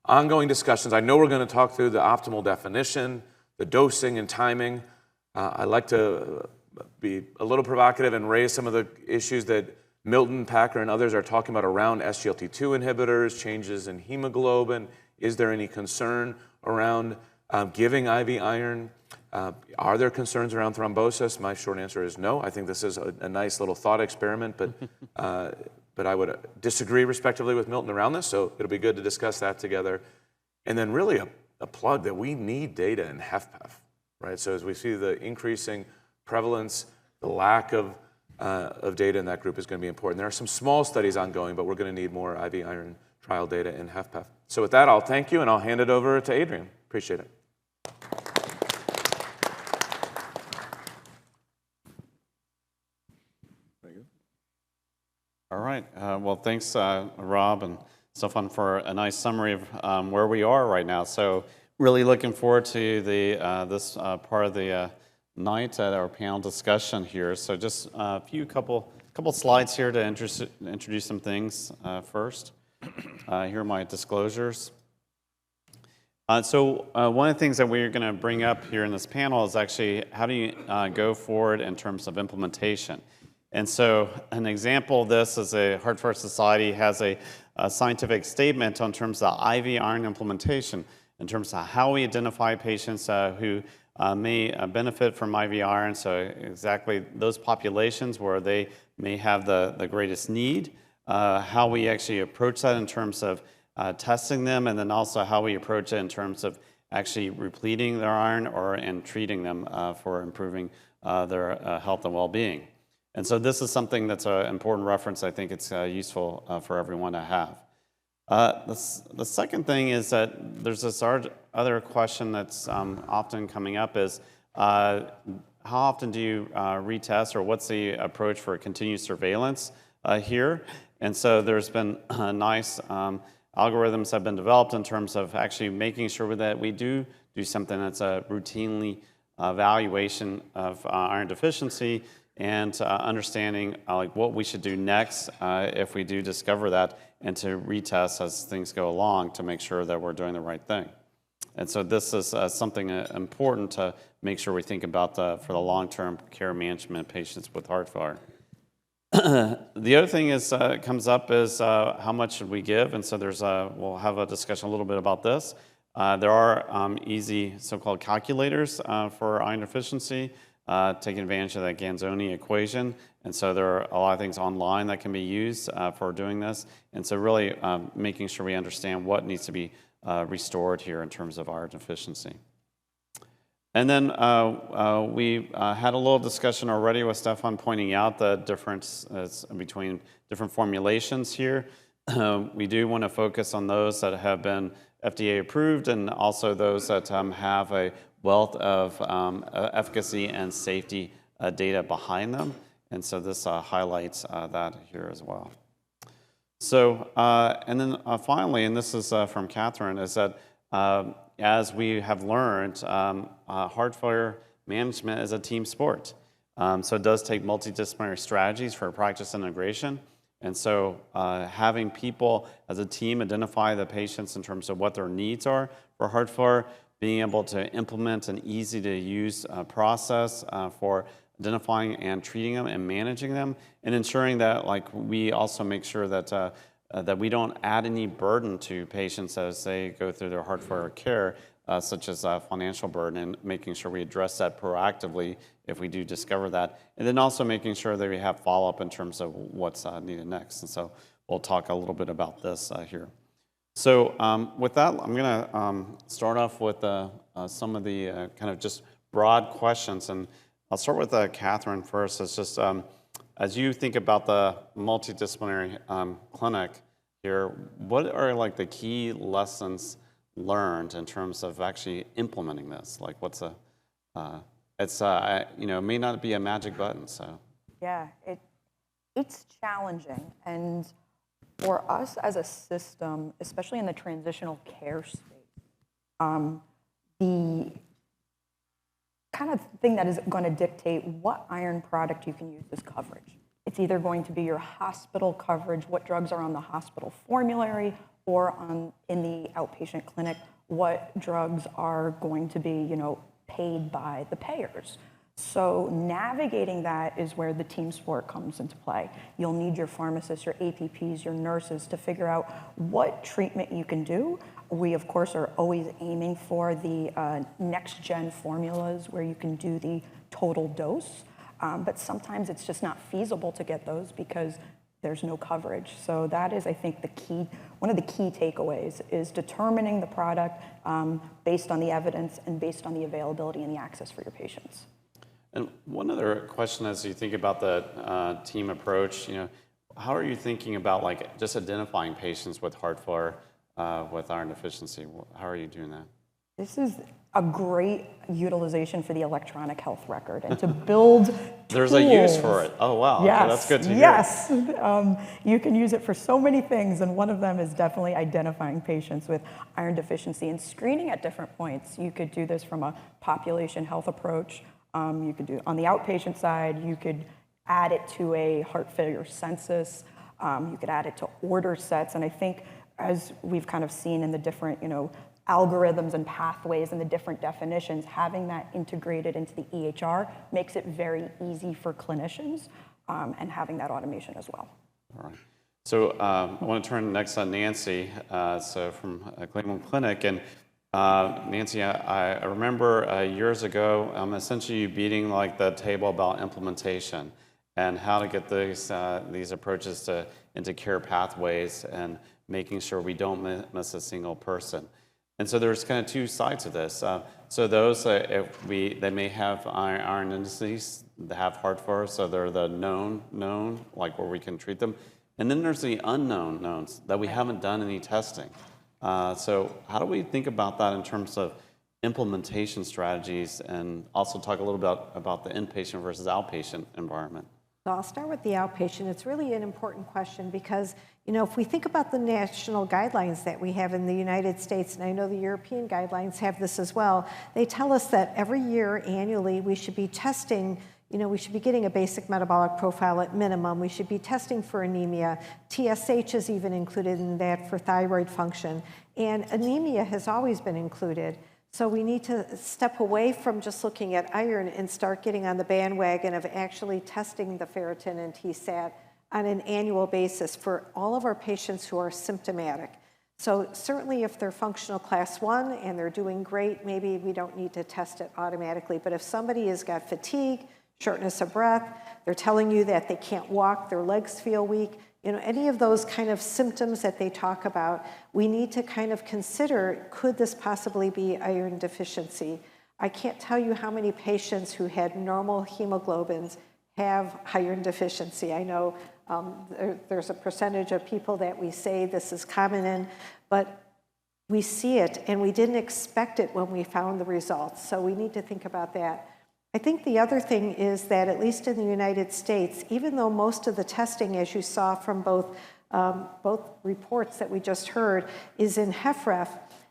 Ongoing discussions. I know we're going to talk through the optimal definition, the dosing and timing. I like to be a little provocative and raise some of the issues that Milton, Packer, and others are talking about around SGLT2 inhibitors, changes in hemoglobin. Is there any concern around giving IV iron. Are there concerns around thrombosis? My short answer is no. I think this is a nice little thought experiment, but I would disagree respectively with Milton around this, so it'll be good to discuss that together. And then really a plug that we need data in HFpEF, right? So as we see the increasing prevalence, the lack of data in that group is going to be important. There are some small studies ongoing, but we're going to need more IV iron trial data in HFpEF. So with that, I'll thank you, and I'll hand it over to Adrian. Appreciate it. All right. Well, thanks, Rob and Stefan, for a nice summary of where we are right now. So really looking forward to this part of the night at our panel discussion here. So just a couple slides here to introduce some things first. Here are my disclosures. So one of the things that we're going to bring up here in this panel is actually how do you go forward in terms of implementation. And so an example of this is a Heart Failure Society has a scientific statement on terms of IV iron implementation, in terms of how we identify patients who may benefit from IV iron, so exactly those populations where they may have the greatest need, how we actually approach that in terms of testing them, and then also how we approach it in terms of actually repleting their iron and treating them for improving their health and well-being. And so this is something that's an important reference. I think it's useful for everyone to have. The second thing is that there's this other question that's often coming up is how often do you retest, or what's the approach for continued surveillance here? And so there's been nice algorithms have been developed in terms of actually making sure that we do something that's a routinely evaluation of iron deficiency, and understanding like what we should do next if we do discover that, and to retest as things go along to make sure that we're doing the right thing. And so this is something important to make sure we think about for the long-term care management of patients with heart failure. The other thing is comes up is how much should we give, and so we'll have a discussion a little bit about this. There are easy so-called calculators for iron deficiency, taking advantage of that Ganzoni equation. And so there are a lot of things online that can be used for doing this. And so really making sure we understand what needs to be restored here in terms of iron deficiency. And then we had a little discussion already with Stefan pointing out the difference between different formulations here. We do want to focus on those that have been FDA approved, and also those that have a wealth of efficacy and safety data behind them. And so this highlights that here as well. So, and then finally, and this is from Catherine, is that as we have learned, heart failure management is a team sport. So it does take multidisciplinary strategies for practice integration. And so having people as a team identify the patients in terms of what their needs are for heart failure, being able to implement an easy-to-use process for identifying and treating them and managing them, and ensuring that we also make sure that that we don't add any burden to patients as they go through their heart failure care, such as financial burden, and making sure we address that proactively if we do discover that, and then also making sure that we have follow-up in terms of what's needed next. And so we'll talk a little bit about this here. So with that, I'm going to start off with some of the kind of just broad questions, and I'll start with Catherine first. It's just as you think about the multidisciplinary clinic here, what are the key lessons learned in terms of actually implementing this? What's it's may not be a magic button. So yeah, it's challenging, and for us as a system, especially in the transitional care space, the kind of thing that is going to dictate what iron product you can use is coverage. It's either going to be your hospital coverage, what drugs are on the hospital formulary, or in the outpatient clinic, what drugs are going to be, paid by the payers. So navigating that is where the team sport comes into play. You'll need your pharmacists, your APPs, your nurses to figure out what treatment you can do, We, of course, are always aiming for the next-gen formulas where you can do the total dose, but sometimes it's just not feasible to get those because there's no coverage. So that is, I think, one of the key takeaways is determining the product based on the evidence and based on the availability and the access for your patients. And one other question as you think about the team approach, how are you thinking about like just identifying patients with heart failure with iron deficiency? How are you doing that? This is a great utilization for the electronic health record and to build There's a use for it. Oh, wow. Yes, Okay, that's good to hear. yes. You can use it for so many things, and one of them is definitely identifying patients with iron deficiency and screening at different points. You could do this from a population health approach. You could do on the outpatient side. You could add it to a heart failure census. You could add it to order sets, and I think as we've kind of seen in the different, algorithms and pathways and the different definitions, having that integrated into the EHR makes it very easy for clinicians and having that automation as well. All right. So I want to turn next on Nancy, from Cleveland Clinic. And Nancy, I remember years ago, essentially you beating like the table about implementation and how to get these approaches into care pathways and making sure we don't miss a single person. And so there's kind of two sides of this. So those, they may have iron indices, they have heart failure, so they're the known, like where we can treat them. And then there's the unknown knowns that we haven't done any testing. So how do we think about that in terms of implementation strategies, and also talk a little bit about the inpatient versus outpatient environment? So I'll start with the outpatient. It's really an important question because, if we think about the national guidelines that we have in the United States, and I know the European guidelines have this as well, they tell us that every year, annually, we should be testing, we should be getting a basic metabolic profile at minimum. We should be testing for anemia. TSH is even included in that for thyroid function. And anemia has always been included. So we need to step away from just looking at iron and start getting on the bandwagon of actually testing the ferritin and TSAT on an annual basis for all of our patients who are symptomatic. So certainly if they're functional class 1 and they're doing great, maybe we don't need to test it automatically. But if somebody has got fatigue, shortness of breath, they're telling you that they can't walk, their legs feel weak, any of those kind of symptoms that they talk about, we need to kind of consider, could this possibly be iron deficiency? I can't tell you how many patients who had normal hemoglobins have iron deficiency. I know there's a percentage of people that we say this is common in, but we see it and we didn't expect it when we found the results. So we need to think about that. I think the other thing is that, at least in the United States, even though most of the testing, as you saw from both reports that we just heard, is in HFrEF,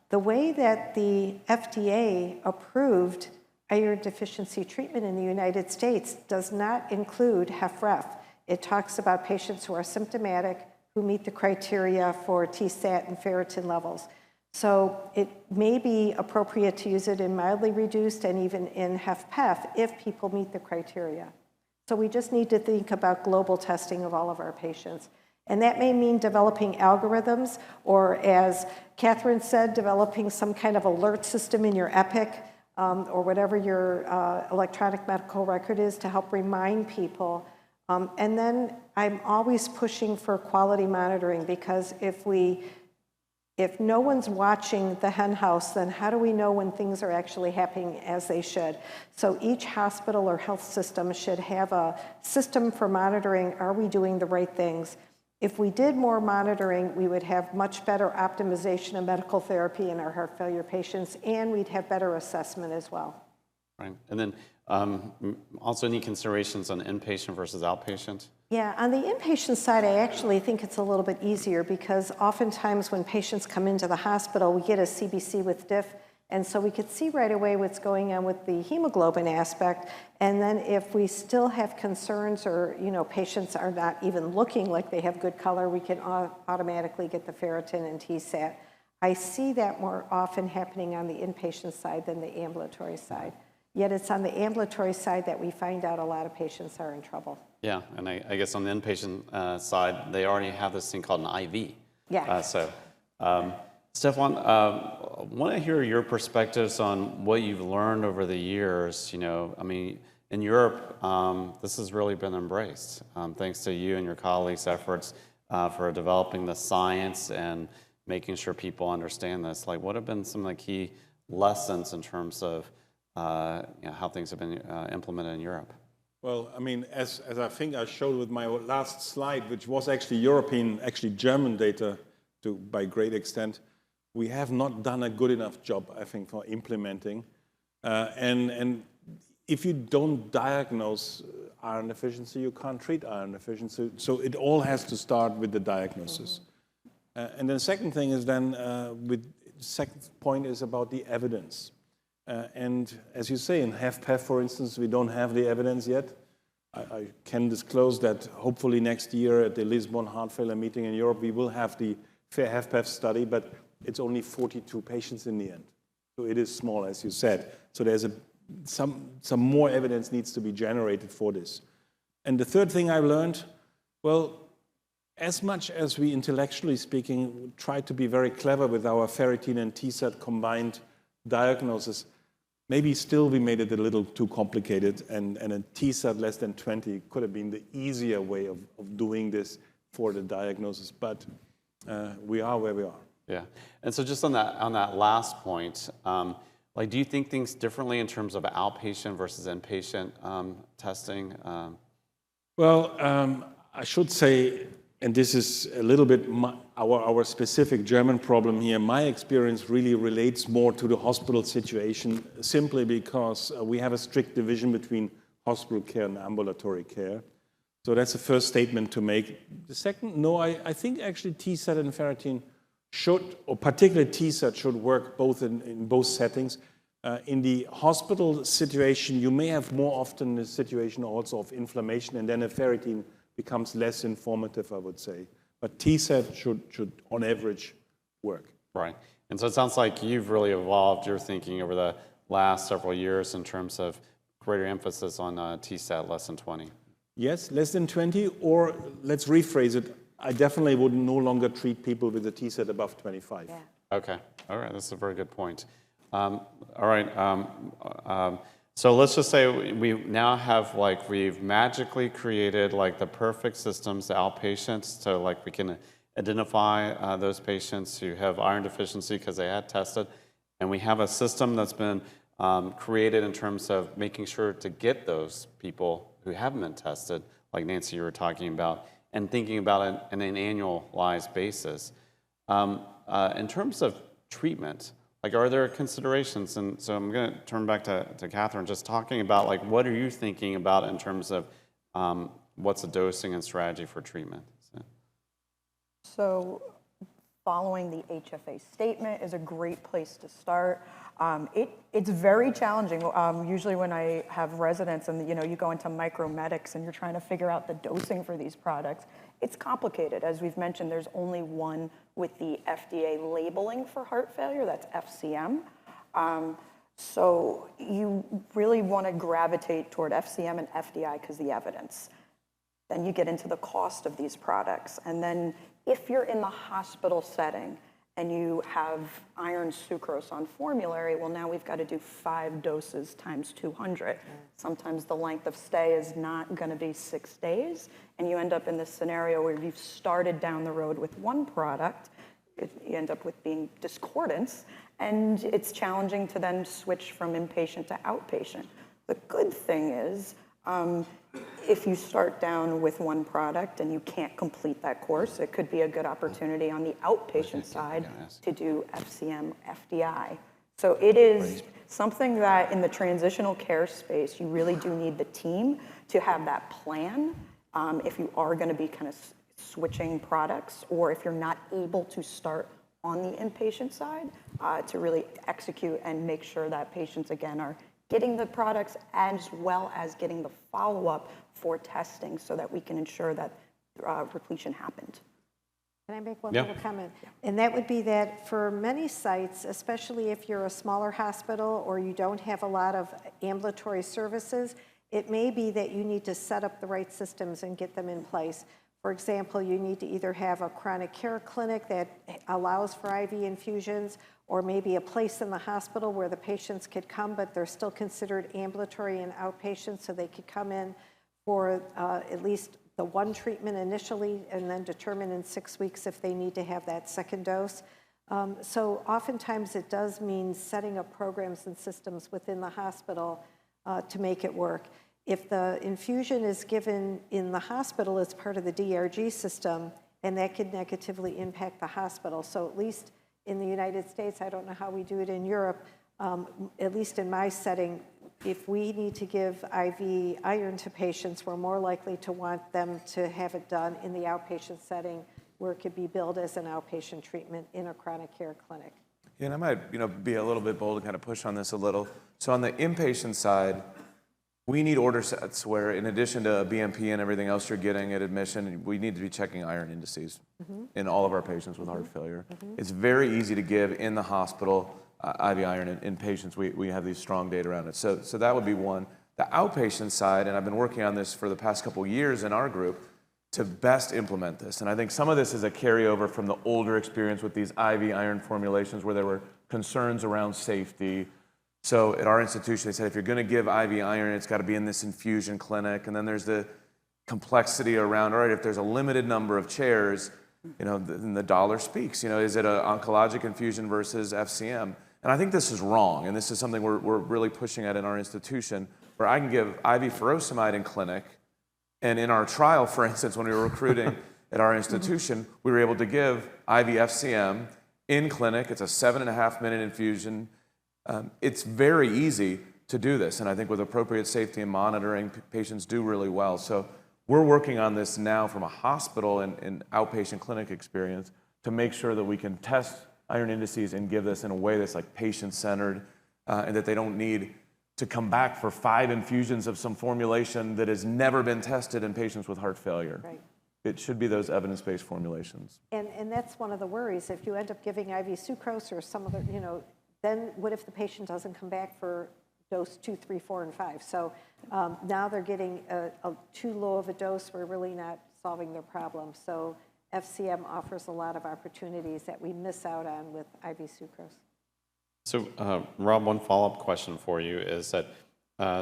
the way that the FDA approved iron deficiency treatment in the United States does not include HFrEF. It talks about patients who are symptomatic, who meet the criteria for TSAT and ferritin levels. So it may be appropriate to use it in mildly reduced and even in HFpEF if people meet the criteria. So we just need to think about global testing of all of our patients. And that may mean developing algorithms, or as Catherine said, developing some kind of alert system in your Epic or whatever your electronic medical record is to help remind people. And then I'm always pushing for quality monitoring, because if no one's watching the hen house, then how do we know when things are actually happening as they should? So each hospital or health system should have a system for monitoring, are we doing the right things? If we did more monitoring, we would have much better optimization of medical therapy in our heart failure patients, and we'd have better assessment as well. Right. And then also any considerations on inpatient versus outpatient? Yeah, on the inpatient side, I actually think it's a little bit easier, because oftentimes when patients come into the hospital, we get a CBC with diff, and so we could see right away what's going on with the hemoglobin aspect. And then if we still have concerns, or patients are not even looking like they have good color, we can automatically get the ferritin and TSAT. I see that more often happening on the inpatient side than the ambulatory side. Yet it's on the ambulatory side that we find out a lot of patients are in trouble. Yeah, and I guess on the inpatient side, they already have this thing called an IV. Yeah. Stefan, I want to hear your perspectives on what you've learned over the years. I mean, in Europe, this has really been embraced, thanks to you and your colleagues' efforts for developing the science and making sure people understand this. Like, what have been some of the key lessons in terms of how things have been implemented in Europe? Well, I mean, as I think I showed with my last slide, which was actually European, actually German data by great extent, we have not done a good enough job, I think, for implementing. And if you don't diagnose iron deficiency, you can't treat iron deficiency. So it all has to start with the diagnosis. And then the second thing is then, second point is about the evidence. And as you say, in HFpEF, for instance, we don't have the evidence yet. I can disclose that hopefully next year at the Lisbon Heart Failure meeting in Europe, we will have the HFpEF study, but it's only 42 patients in the end. So it is small, as you said. So there's some more evidence needs to be generated for this. And the third thing I learned, well, as much as we intellectually speaking try to be very clever with our ferritin and TSAT combined diagnosis, maybe still we made it a little too complicated, and a TSAT less than 20 could have been the easier way of doing this for the diagnosis, but we are where we are. Yeah, and so just on that last point, like, do you think things differently in terms of outpatient versus inpatient testing? Well, I should say, and this is a little bit our specific German problem here, my experience really relates more to the hospital situation, simply because we have a strict division between hospital care and ambulatory care. So that's the first statement to make. The second, no, I think actually TSAT and ferritin should, or particularly TSAT, should work both in both settings. In the hospital situation, you may have more often the situation also of inflammation, and then a ferritin becomes less informative, I would say. But TSAT should on average, work. Right. And so it sounds like you've really evolved your thinking over the last several years in terms of greater emphasis on TSAT less than 20. Yes, less than 20, or let's rephrase it, I definitely would no longer treat people with a TSAT above 25. Yeah. Okay. All right. That's a very good point. All right. So let's just say we now have, like, we've magically created, like, the perfect systems, the outpatients, so, like, we can identify those patients who have iron deficiency because they had tested, and we have a system that's been created in terms of making sure to get those people who haven't been tested, like Nancy, you were talking about, and thinking about it on an annualized basis. In terms of treatment, like, are there considerations? And so I'm going to turn back to Catherine, just talking about, like, what are you thinking about in terms of what's the dosing and strategy for treatment? So following the HFA statement is a great place to start. It's very challenging. Usually when I have residents and you go into micromedics and you're trying to figure out the dosing for these products, it's complicated. As we've mentioned, there's only one with the FDA labeling for heart failure, that's FCM. So you really want to gravitate toward FCM and FDI because the evidence. Then you get into the cost of these products. And then if you're in the hospital setting and you have iron sucrose on formulary, well, now we've got to do 5 doses times 200. Sometimes the length of stay is not going to be 6 days, and you end up in this scenario where you've started down the road with one product, you end up with being discordance, and it's challenging to then switch from inpatient to outpatient. The good thing is, if you start down with one product and you can't complete that course, it could be a good opportunity on the outpatient side to do FCM, FDI. So it is something that in the transitional care space, you really do need the team to have that plan if you are going to be kind of switching products, or if you're not able to start on the inpatient side, to really execute and make sure that patients, again, are getting the products as well as getting the follow-up for testing so that we can ensure that repletion happened. Can I make one little comment? Yeah. And that would be that for many sites, especially if you're a smaller hospital or you don't have a lot of ambulatory services, it may be that you need to set up the right systems and get them in place. For example, you need to either have a chronic care clinic that allows for IV infusions, or maybe a place in the hospital where the patients could come, but they're still considered ambulatory and outpatient, so they could come in for at least the one treatment initially and then determine in 6 weeks if they need to have that second dose. So oftentimes it does mean setting up programs and systems within the hospital to make it work. If the infusion is given in the hospital as part of the DRG system, and that could negatively impact the hospital. So at least in the United States, I don't know how we do it in Europe, at least in my setting, if we need to give IV iron to patients, we're more likely to want them to have it done in the outpatient setting where it could be billed as an outpatient treatment in a chronic care clinic. Yeah, and I might be a little bit bold and kind of push on this a little. So on the inpatient side, we need order sets where, in addition to BMP and everything else you're getting at admission, we need to be checking iron indices in all of our patients with heart failure. It's very easy to give in the hospital IV iron in patients. We have these strong data around it. So that would be one. The outpatient side, and I've been working on this for the past couple years in our group to best implement this. And I think some of this is a carryover from the older experience with these IV iron formulations where there were concerns around safety. So at our institution, they said, if you're going to give IV iron, it's got to be in this infusion clinic. And then there's the complexity around, all right, if there's a limited number of chairs, then the dollar speaks. Is it an oncologic infusion versus FCM? And I think this is wrong. And this is something we're really pushing at in our institution, where I can give IV furosemide in clinic. And in our trial, for instance, when we were recruiting at our institution, we were able to give IV FCM in clinic. It's a 7.5-minute infusion. It's very easy to do this, and I think with appropriate safety and monitoring, patients do really well. So we're working on this now from a hospital and outpatient clinic experience to make sure that we can test iron indices and give this in a way that's like patient-centered, and that they don't need to come back for 5 infusions of some formulation that has never been tested in patients with heart failure. Right. It should be those evidence-based formulations. And that's one of the worries. If you end up giving IV sucrose or some other, then what if the patient doesn't come back for dose 2, 3, 4, and 5? So now they're getting too low of a dose. We're really not solving their problem. So FCM offers a lot of opportunities that we miss out on with IV sucrose. So Rob, one follow-up question for you is that,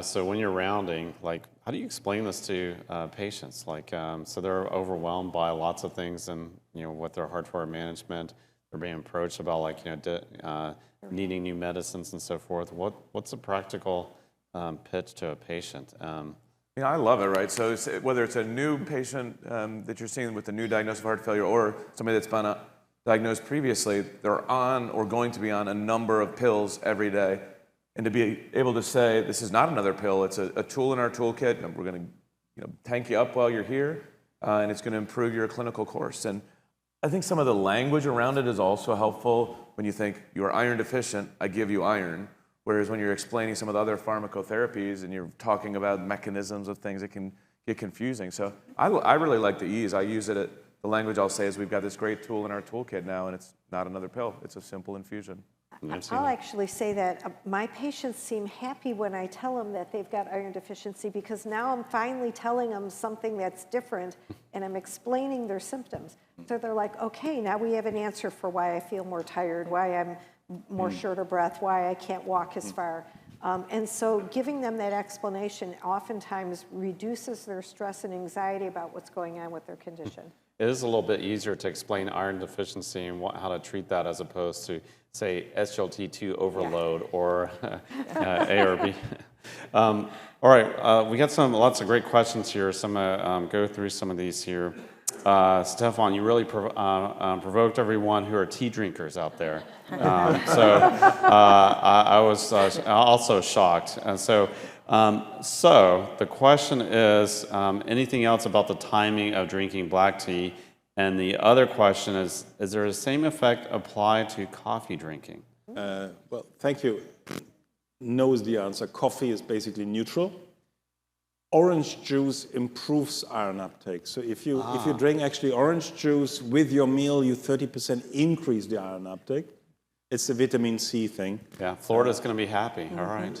so when you're rounding, how do you explain this to patients? So they're overwhelmed by lots of things and, with their heart failure management, they're being approached about needing new medicines and so forth. What's a practical pitch to a patient? I love it, right? So whether it's a new patient that you're seeing with a new diagnosis of heart failure or somebody that's been diagnosed previously, they're on or going to be on a number of pills every day. And to be able to say, this is not another pill, it's a tool in our toolkit, and we're going to tank you up while you're here, and it's going to improve your clinical course. And I think some of the language around it is also helpful. When you think you're iron deficient, I give you iron. Whereas when you're explaining some of the other pharmacotherapies and you're talking about mechanisms of things, it can get confusing. So I really like the ease. I use it the language I'll say is we've got this great tool in our toolkit now, and it's not another pill. It's a simple infusion. I'll actually say that my patients seem happy when I tell them that they've got iron deficiency, because now I'm finally telling them something that's different and I'm explaining their symptoms. So they're like, okay, now we have an answer for why I feel more tired, why I'm more short of breath, why I can't walk as far. And so giving them that explanation oftentimes reduces their stress and anxiety about what's going on with their condition. It is a little bit easier to explain iron deficiency and how to treat that as opposed to, say, SGLT2 overload or A or B. All right, we got lots of great questions here, so I'm going to go through some of these here. Stefan, you really provoked everyone who are tea drinkers out there. I was also shocked. And so the question is, anything else about the timing of drinking black tea? And the other question is there the same effect applied to coffee drinking? Well, thank you. No is the answer. Coffee is basically neutral. Orange juice improves iron uptake. So if you drink actually orange juice with your meal, you 30% increase the iron uptake. It's the vitamin C thing. Yeah, Florida's going to be happy. All right.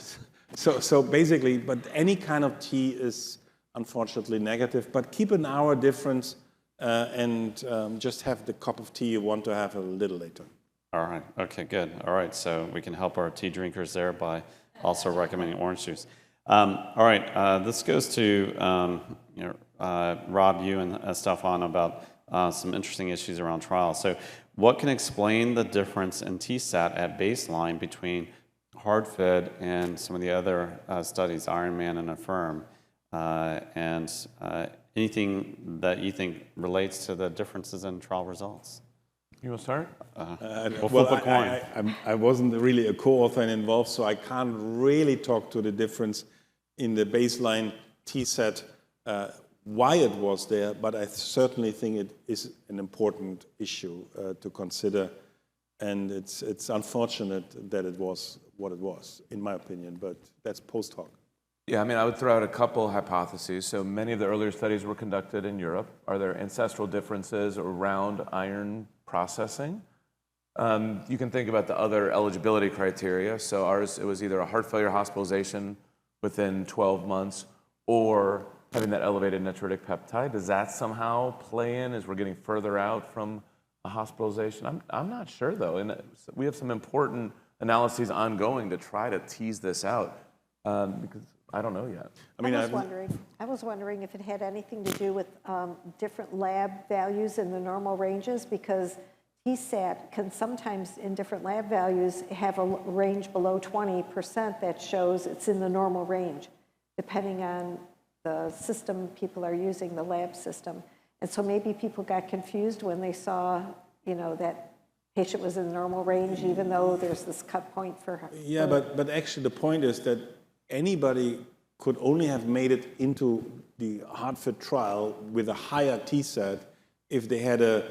So basically, but any kind of tea is unfortunately negative. But keep an hour difference and just have the cup of tea you want to have a little later. All right. Okay, good. All right. So we can help our tea drinkers there by also recommending orange juice. All right. This goes to Rob, you and Stefan about some interesting issues around trials. So what can explain the difference in TSAT at baseline between HeartFit and some of the other studies, Ironman and Affirm, and anything that you think relates to the differences in trial results? You want to start? We'll flip a coin. I wasn't really a co-author and involved, so I can't really talk to the difference in the baseline TSAT, why it was there, but I certainly think it is an important issue to consider, and it's unfortunate that it was what it was, in my opinion, but that's post hoc. Yeah, I mean, I would throw out a couple hypotheses. So many of the earlier studies were conducted in Europe. Are there ancestral differences around iron processing? You can think about the other eligibility criteria. So ours, it was either a heart failure hospitalization within 12 months or having that elevated natriuretic peptide. Does that somehow play in as we're getting further out from a hospitalization? I'm not sure, though. And we have some important analyses ongoing to try to tease this out because I don't know yet. I was wondering if it had anything to do with different lab values in the normal ranges, because TSAT can sometimes, in different lab values, have a range below 20% that shows it's in the normal range, depending on the system people are using, the lab system. And so maybe people got confused when they saw, that patient was in the normal range, even though there's this cut point for. Yeah, but actually the point is that anybody could only have made it into the HeartFit trial with a higher TSAT if they had a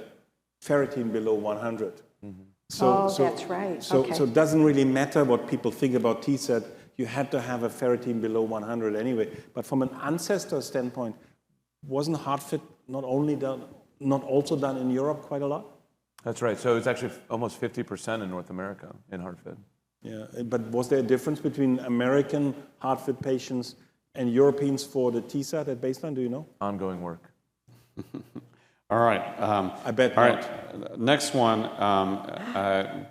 ferritin below 100. Mm-hmm. That's right. So it doesn't really matter what people think about TSAT. You had to have a ferritin below 100 anyway. But from an ancestor standpoint, wasn't HeartFit not also done in Europe quite a lot? That's right. So it's actually almost 50% in North America in HeartFit. Yeah, but was there a difference between American HeartFit patients and Europeans for the TSAT at baseline? Do you know? Ongoing work. All right. I bet all not. right. Next one,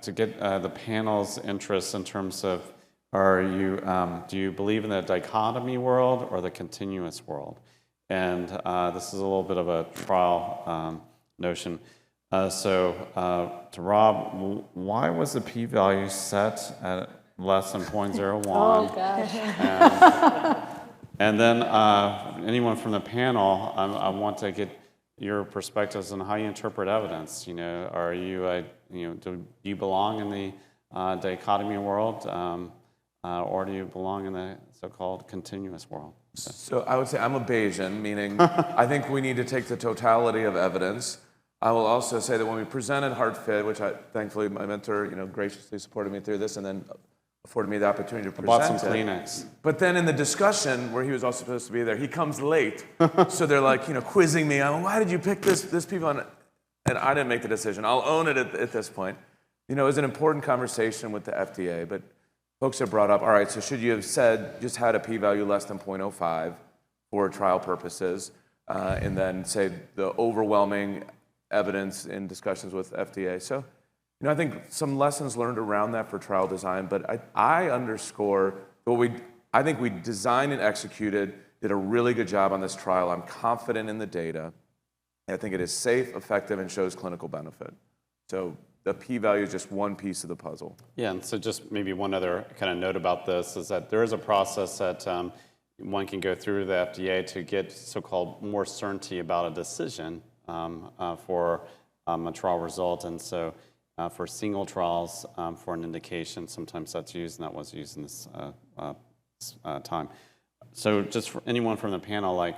to get the panel's interest in terms of, do you believe in the dichotomy world or the continuous world? And this is a little bit of a trial notion. To Rob, why was the p-value set at less than 0.01? Oh, gosh. And then anyone from the panel, I want to get your perspectives on how you interpret evidence. Are you, do you belong in the dichotomy world, or do you belong in the so-called continuous world? So I would say I'm a Bayesian, meaning I think we need to take the totality of evidence. I will also say that when we presented HeartFit, which thankfully my mentor, graciously supported me through this and then afforded me the opportunity to present bought some Kleenex. But then in the discussion where he was also supposed to be there, he comes late. So they're like, quizzing me. I'm like, why did you pick this people on? And I didn't make the decision. I'll own it at this point. It was an important conversation with the FDA, but folks have brought up, all right, so should you have just had a p-value less than 0.05 for trial purposes, and then say the overwhelming evidence in discussions with FDA. So, I think some lessons learned around that for trial design, but I underscore I think we designed and executed, did a really good job on this trial. I'm confident in the data. I think it is safe, effective, and shows clinical benefit. So the p-value is just one piece of the puzzle. Yeah, and so just maybe one other kind of note about this is that there is a process that one can go through the FDA to get so-called more certainty about a decision for a trial result. And so for single trials for an indication, sometimes that's used, and that was used in this time. So just for anyone from the panel, do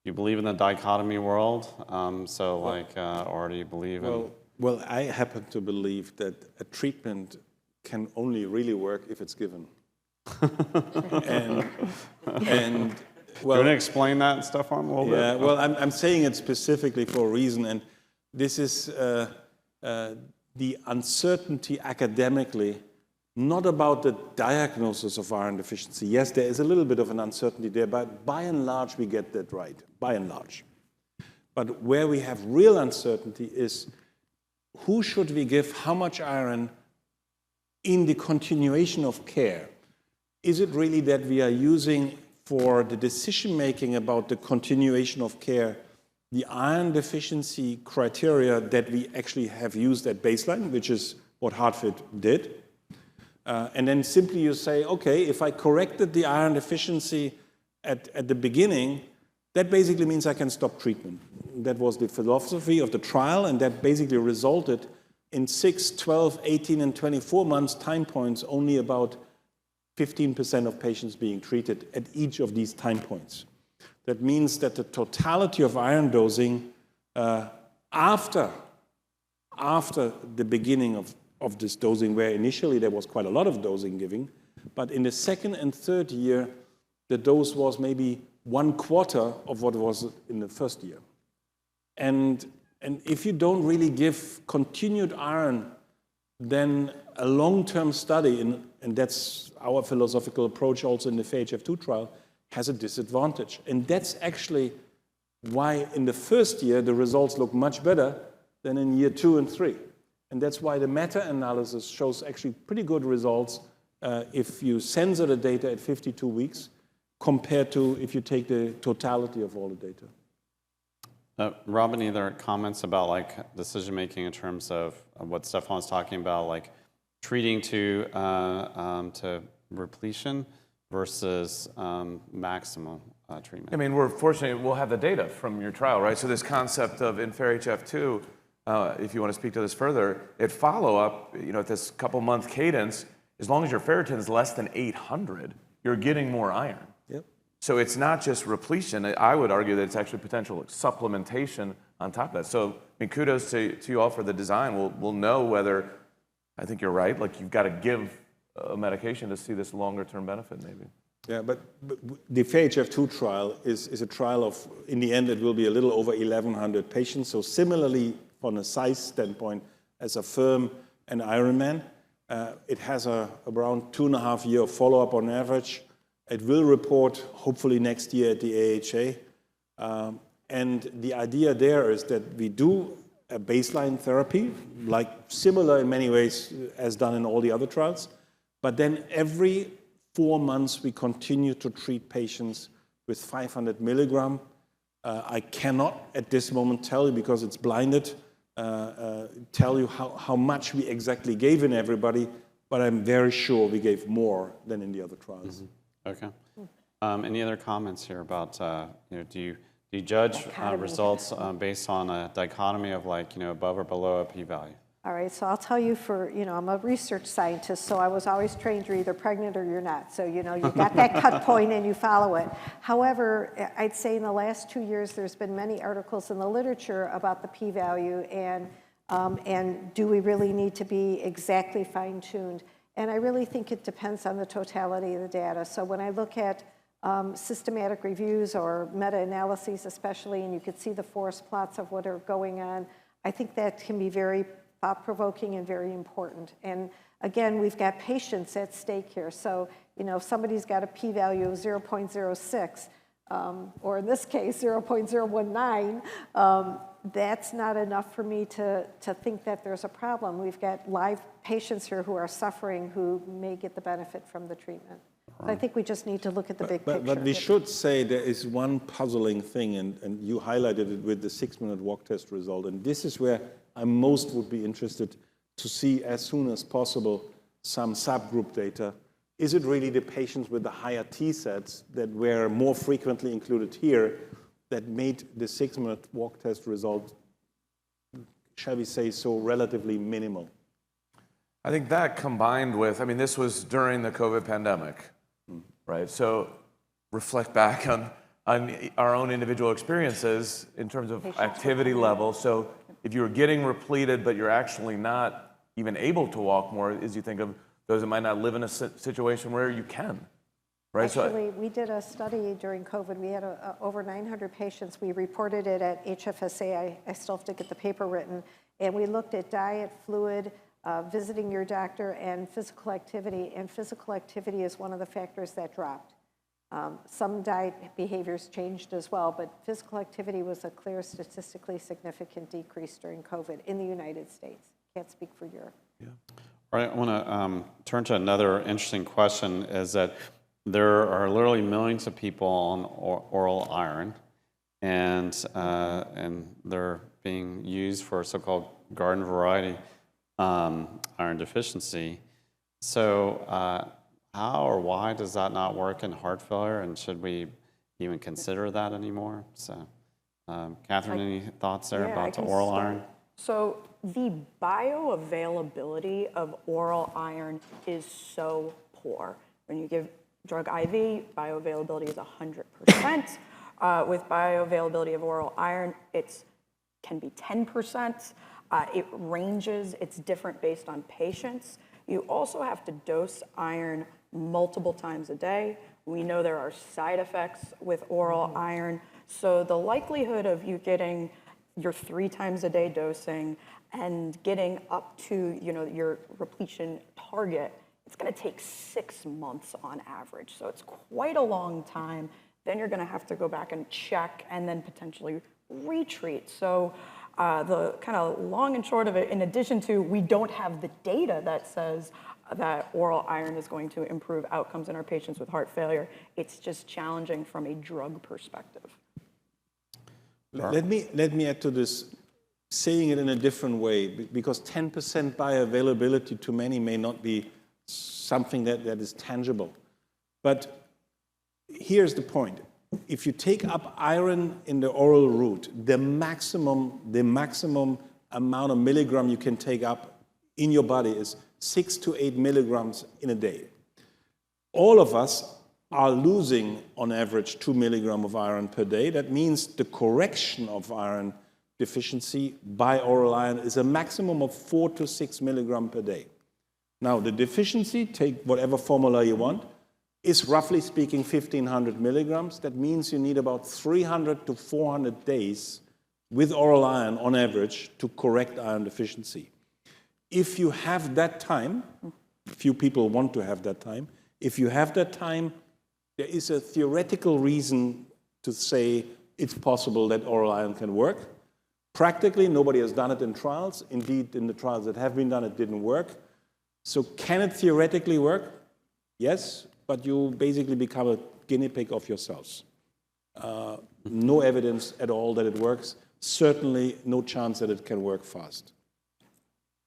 you believe in the dichotomy world? Or do you believe in... Well, I happen to believe that a treatment can only really work if it's given. and well, you want to explain that stuff on a little bit? Yeah, well, I'm saying it specifically for a reason, and this is the uncertainty academically, not about the diagnosis of iron deficiency. Yes, there is a little bit of an uncertainty there, but by and large, we get that right, by and large. But where we have real uncertainty is who should we give how much iron in the continuation of care? Is it really that we are using for the decision-making about the continuation of care the iron deficiency criteria that we actually have used at baseline, which is what HeartFit did? And then simply you say, okay, if I corrected the iron deficiency at the beginning, that basically means I can stop treatment. That was the philosophy of the trial, and that basically resulted in 6, 12, 18, and 24 months time points, only about 15% of patients being treated at each of these time points. That means that the totality of iron dosing after the beginning of this dosing, where initially there was quite a lot of dosing giving, but in the second and third year, the dose was maybe 1/4 of what was in the first year. And if you don't really give continued iron, then a long-term study, and that's our philosophical approach also in the FHF2 trial, has a disadvantage. And that's actually why in the first year the results look much better than in year 2 and 3. And that's why the meta-analysis shows actually pretty good results if you censor the data at 52 weeks compared to if you take the totality of all the data. Rob, any other comments about like decision-making in terms of what Stefan's talking about, like treating to repletion versus maximum treatment? I mean, we're fortunate we'll have the data from your trial, right? So this concept of in FAIR-HF2, if you want to speak to this further, at follow-up, at this couple-month cadence, as long as your ferritin is less than 800, you're getting more iron. Yep. So it's not just repletion. I would argue that it's actually potential supplementation on top of that. So, I mean, kudos to you all for the design. We'll know whether, I think you're right, like you've got to give a medication to see this longer-term benefit, maybe. Yeah, but the FAHF2 trial is a trial of, in the end, it will be a little over 1,100 patients. So similarly, from a size standpoint, as a firm and Ironman, it has around 2.5 year follow-up on average. It will report hopefully next year at the AHA. And the idea there is that we do a baseline therapy, like similar in many ways as done in all the other trials. But then every 4 months, we continue to treat patients with 500 milligram. I cannot at this moment tell you, because it's blinded, tell you how much we exactly gave in everybody, but I'm very sure we gave more than in the other trials. Mm-hmm. Okay. Any other comments here about, do you judge results based on a dichotomy of like, above or below a p-value? All right, so I'll tell you I'm a research scientist, so I was always trained you're either pregnant or you're not. So, you've got that cut point and you follow it. However, I'd say in the last 2 years, there's been many articles in the literature about the p-value and do we really need to be exactly fine-tuned? And I really think it depends on the totality of the data. So when I look at systematic reviews or meta-analyses especially, and you could see the forest plots of what are going on, I think that can be very thought-provoking and very important. And again, we've got patients at stake here. So, if somebody's got a p-value of 0.06, or in this case, 0.019, that's not enough for me to think that there's a problem. We've got live patients here who are suffering who may get the benefit from the treatment. Right. So I think we just need to look at the big picture. But we should say there is one puzzling thing, and you highlighted it with the 6-minute walk test result, and this is where I most would be interested to see as soon as possible some subgroup data. Is it really the patients with the higher TSATs that were more frequently included here that made the 6-minute walk test result, shall we say so, relatively minimal? I think that combined with, this was during the COVID pandemic, right? So reflect back on our own individual experiences in terms of activity level. So if you're getting repleted, but you're actually not even able to walk more, as you think of those that might not live in a situation where you can, right? Actually, we did a study during COVID. We had over 900 patients. We reported it at HFSA. I still have to get the paper written. And we looked at diet, fluid, visiting your doctor, and physical activity. And physical activity is one of the factors that dropped. Some diet behaviors changed as well, but physical activity was a clear statistically significant decrease during COVID in the United States. Can't speak for Europe. All right, I want to turn to another interesting question, is that there are literally millions of people on oral iron, and they're being used for so-called garden variety iron deficiency. So how or why does that not work in heart failure, and should we even consider that anymore? So Catherine, any thoughts there about the oral iron? So the bioavailability of oral iron is so poor. When you give drug IV, bioavailability is 100%. With bioavailability of oral iron, it can be 10%. It ranges, it's different based on patients. You also have to dose iron multiple times a day. We know there are side effects with oral iron. So the likelihood of you getting your 3 times a day dosing and getting up to your repletion target, it's going to take 6 months on average. So it's quite a long time. Then you're going to have to go back and check and then potentially retreat. So the kind of long and short of it, in addition to we don't have the data that says that oral iron is going to improve outcomes in our patients with heart failure, it's just challenging from a drug perspective. Let me add to this, saying it in a different way, because 10% bioavailability to many may not be something that is tangible. But here's the point. If you take up iron in the oral route, the maximum amount of milligram you can take up in your body is 6 to 8 milligrams in a day. All of us are losing, on average, 2 milligrams of iron per day. That means the correction of iron deficiency by oral iron is a maximum of 4 to 6 milligrams per day. Now, the deficiency, take whatever formula you want, is roughly speaking 1,500 milligrams. That means you need about 300 to 400 days with oral iron on average to correct iron deficiency. If you have that time, few people want to have that time, if you have that time, there is a theoretical reason to say it's possible that oral iron can work. Practically, nobody has done it in trials. Indeed, in the trials that have been done, it didn't work. So can it theoretically work? Yes, but you basically become a guinea pig of yourselves. No evidence at all that it works. Certainly no chance that it can work fast.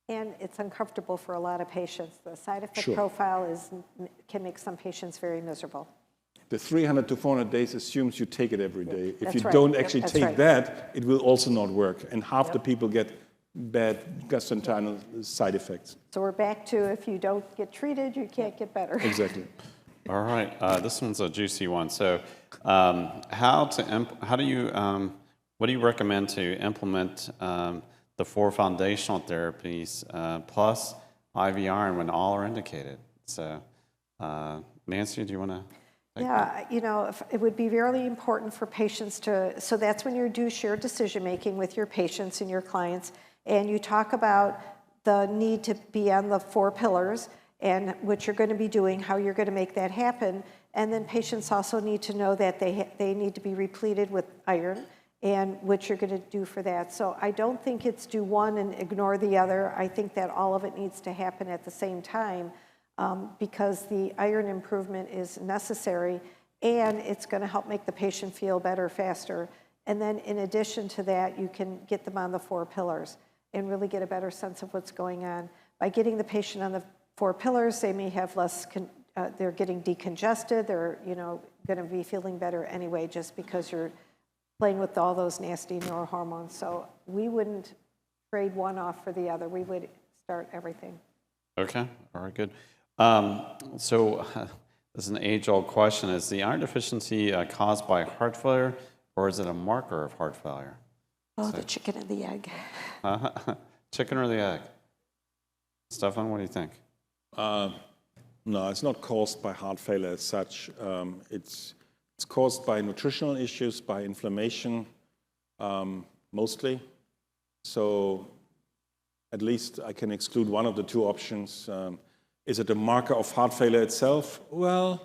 And it's uncomfortable for a lot of patients. The side effect Sure. profile can make some patients very miserable. The 300 to 400 days assumes you take it every day. If That's you right. don't Yep, actually that's take right. that, it will also not work. And half the people get bad gastrointestinal side effects. So we're back to if you don't get treated, you can't get better. Exactly. All right, this one's a juicy one. So what do you recommend to implement the 4 foundational therapies plus IV iron when all are indicated? So Nancy, do you want to? Yeah, it would be really important for patients so that's when you do shared decision making with your patients and your clients, and you talk about the need to be on the 4 pillars and what you're going to be doing, how you're going to make that happen. And then patients also need to know that they need to be repleted with iron and what you're going to do for that. So I don't think it's do one and ignore the other. I think that all of it needs to happen at the same time. Because the iron improvement is necessary and it's going to help make the patient feel better faster. And then in addition to that, you can get them on the 4 pillars and really get a better sense of what's going on. By getting the patient on the 4 pillars, they may have less, they're getting decongested, they're going to be feeling better anyway just because you're playing with all those nasty neurohormones. So we wouldn't trade one off for the other. We would start everything. Okay, all right, good. So this is an age-old question. Is the iron deficiency caused by heart failure, or is it a marker of heart failure? Oh, the chicken and the egg. Chicken or the egg? Stefan, what do you think? No, it's not caused by heart failure as such. It's caused by nutritional issues, by inflammation, mostly. So at least I can exclude one of the 2 options. Is it a marker of heart failure itself? Well,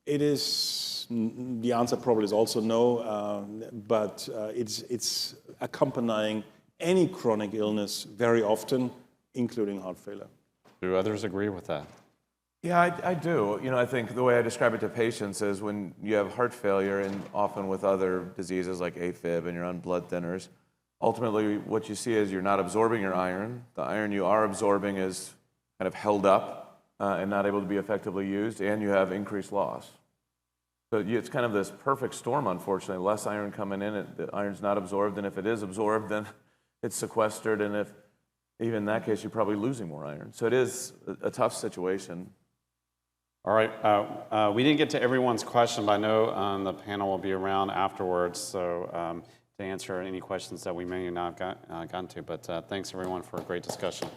It is, the answer probably is also no, but it's accompanying any chronic illness very often, including heart failure. Do others agree with that? Yeah, I do. You know, I think the way I describe it to patients is when you have heart failure and often with other diseases like AFib and you're on blood thinners, ultimately what you see is you're not absorbing your iron. The iron you are absorbing is kind of held up and not able to be effectively used, and you have increased loss. So it's kind of this perfect storm, unfortunately. Less iron coming in, the iron's not absorbed, and if it is absorbed, then it's sequestered, and if even in that case, you're probably losing more iron. So it is a tough situation. All right, we didn't get to everyone's question, but I know the panel will be around afterwards, so to answer any questions that we may not have gotten to. But thanks everyone for a great discussion.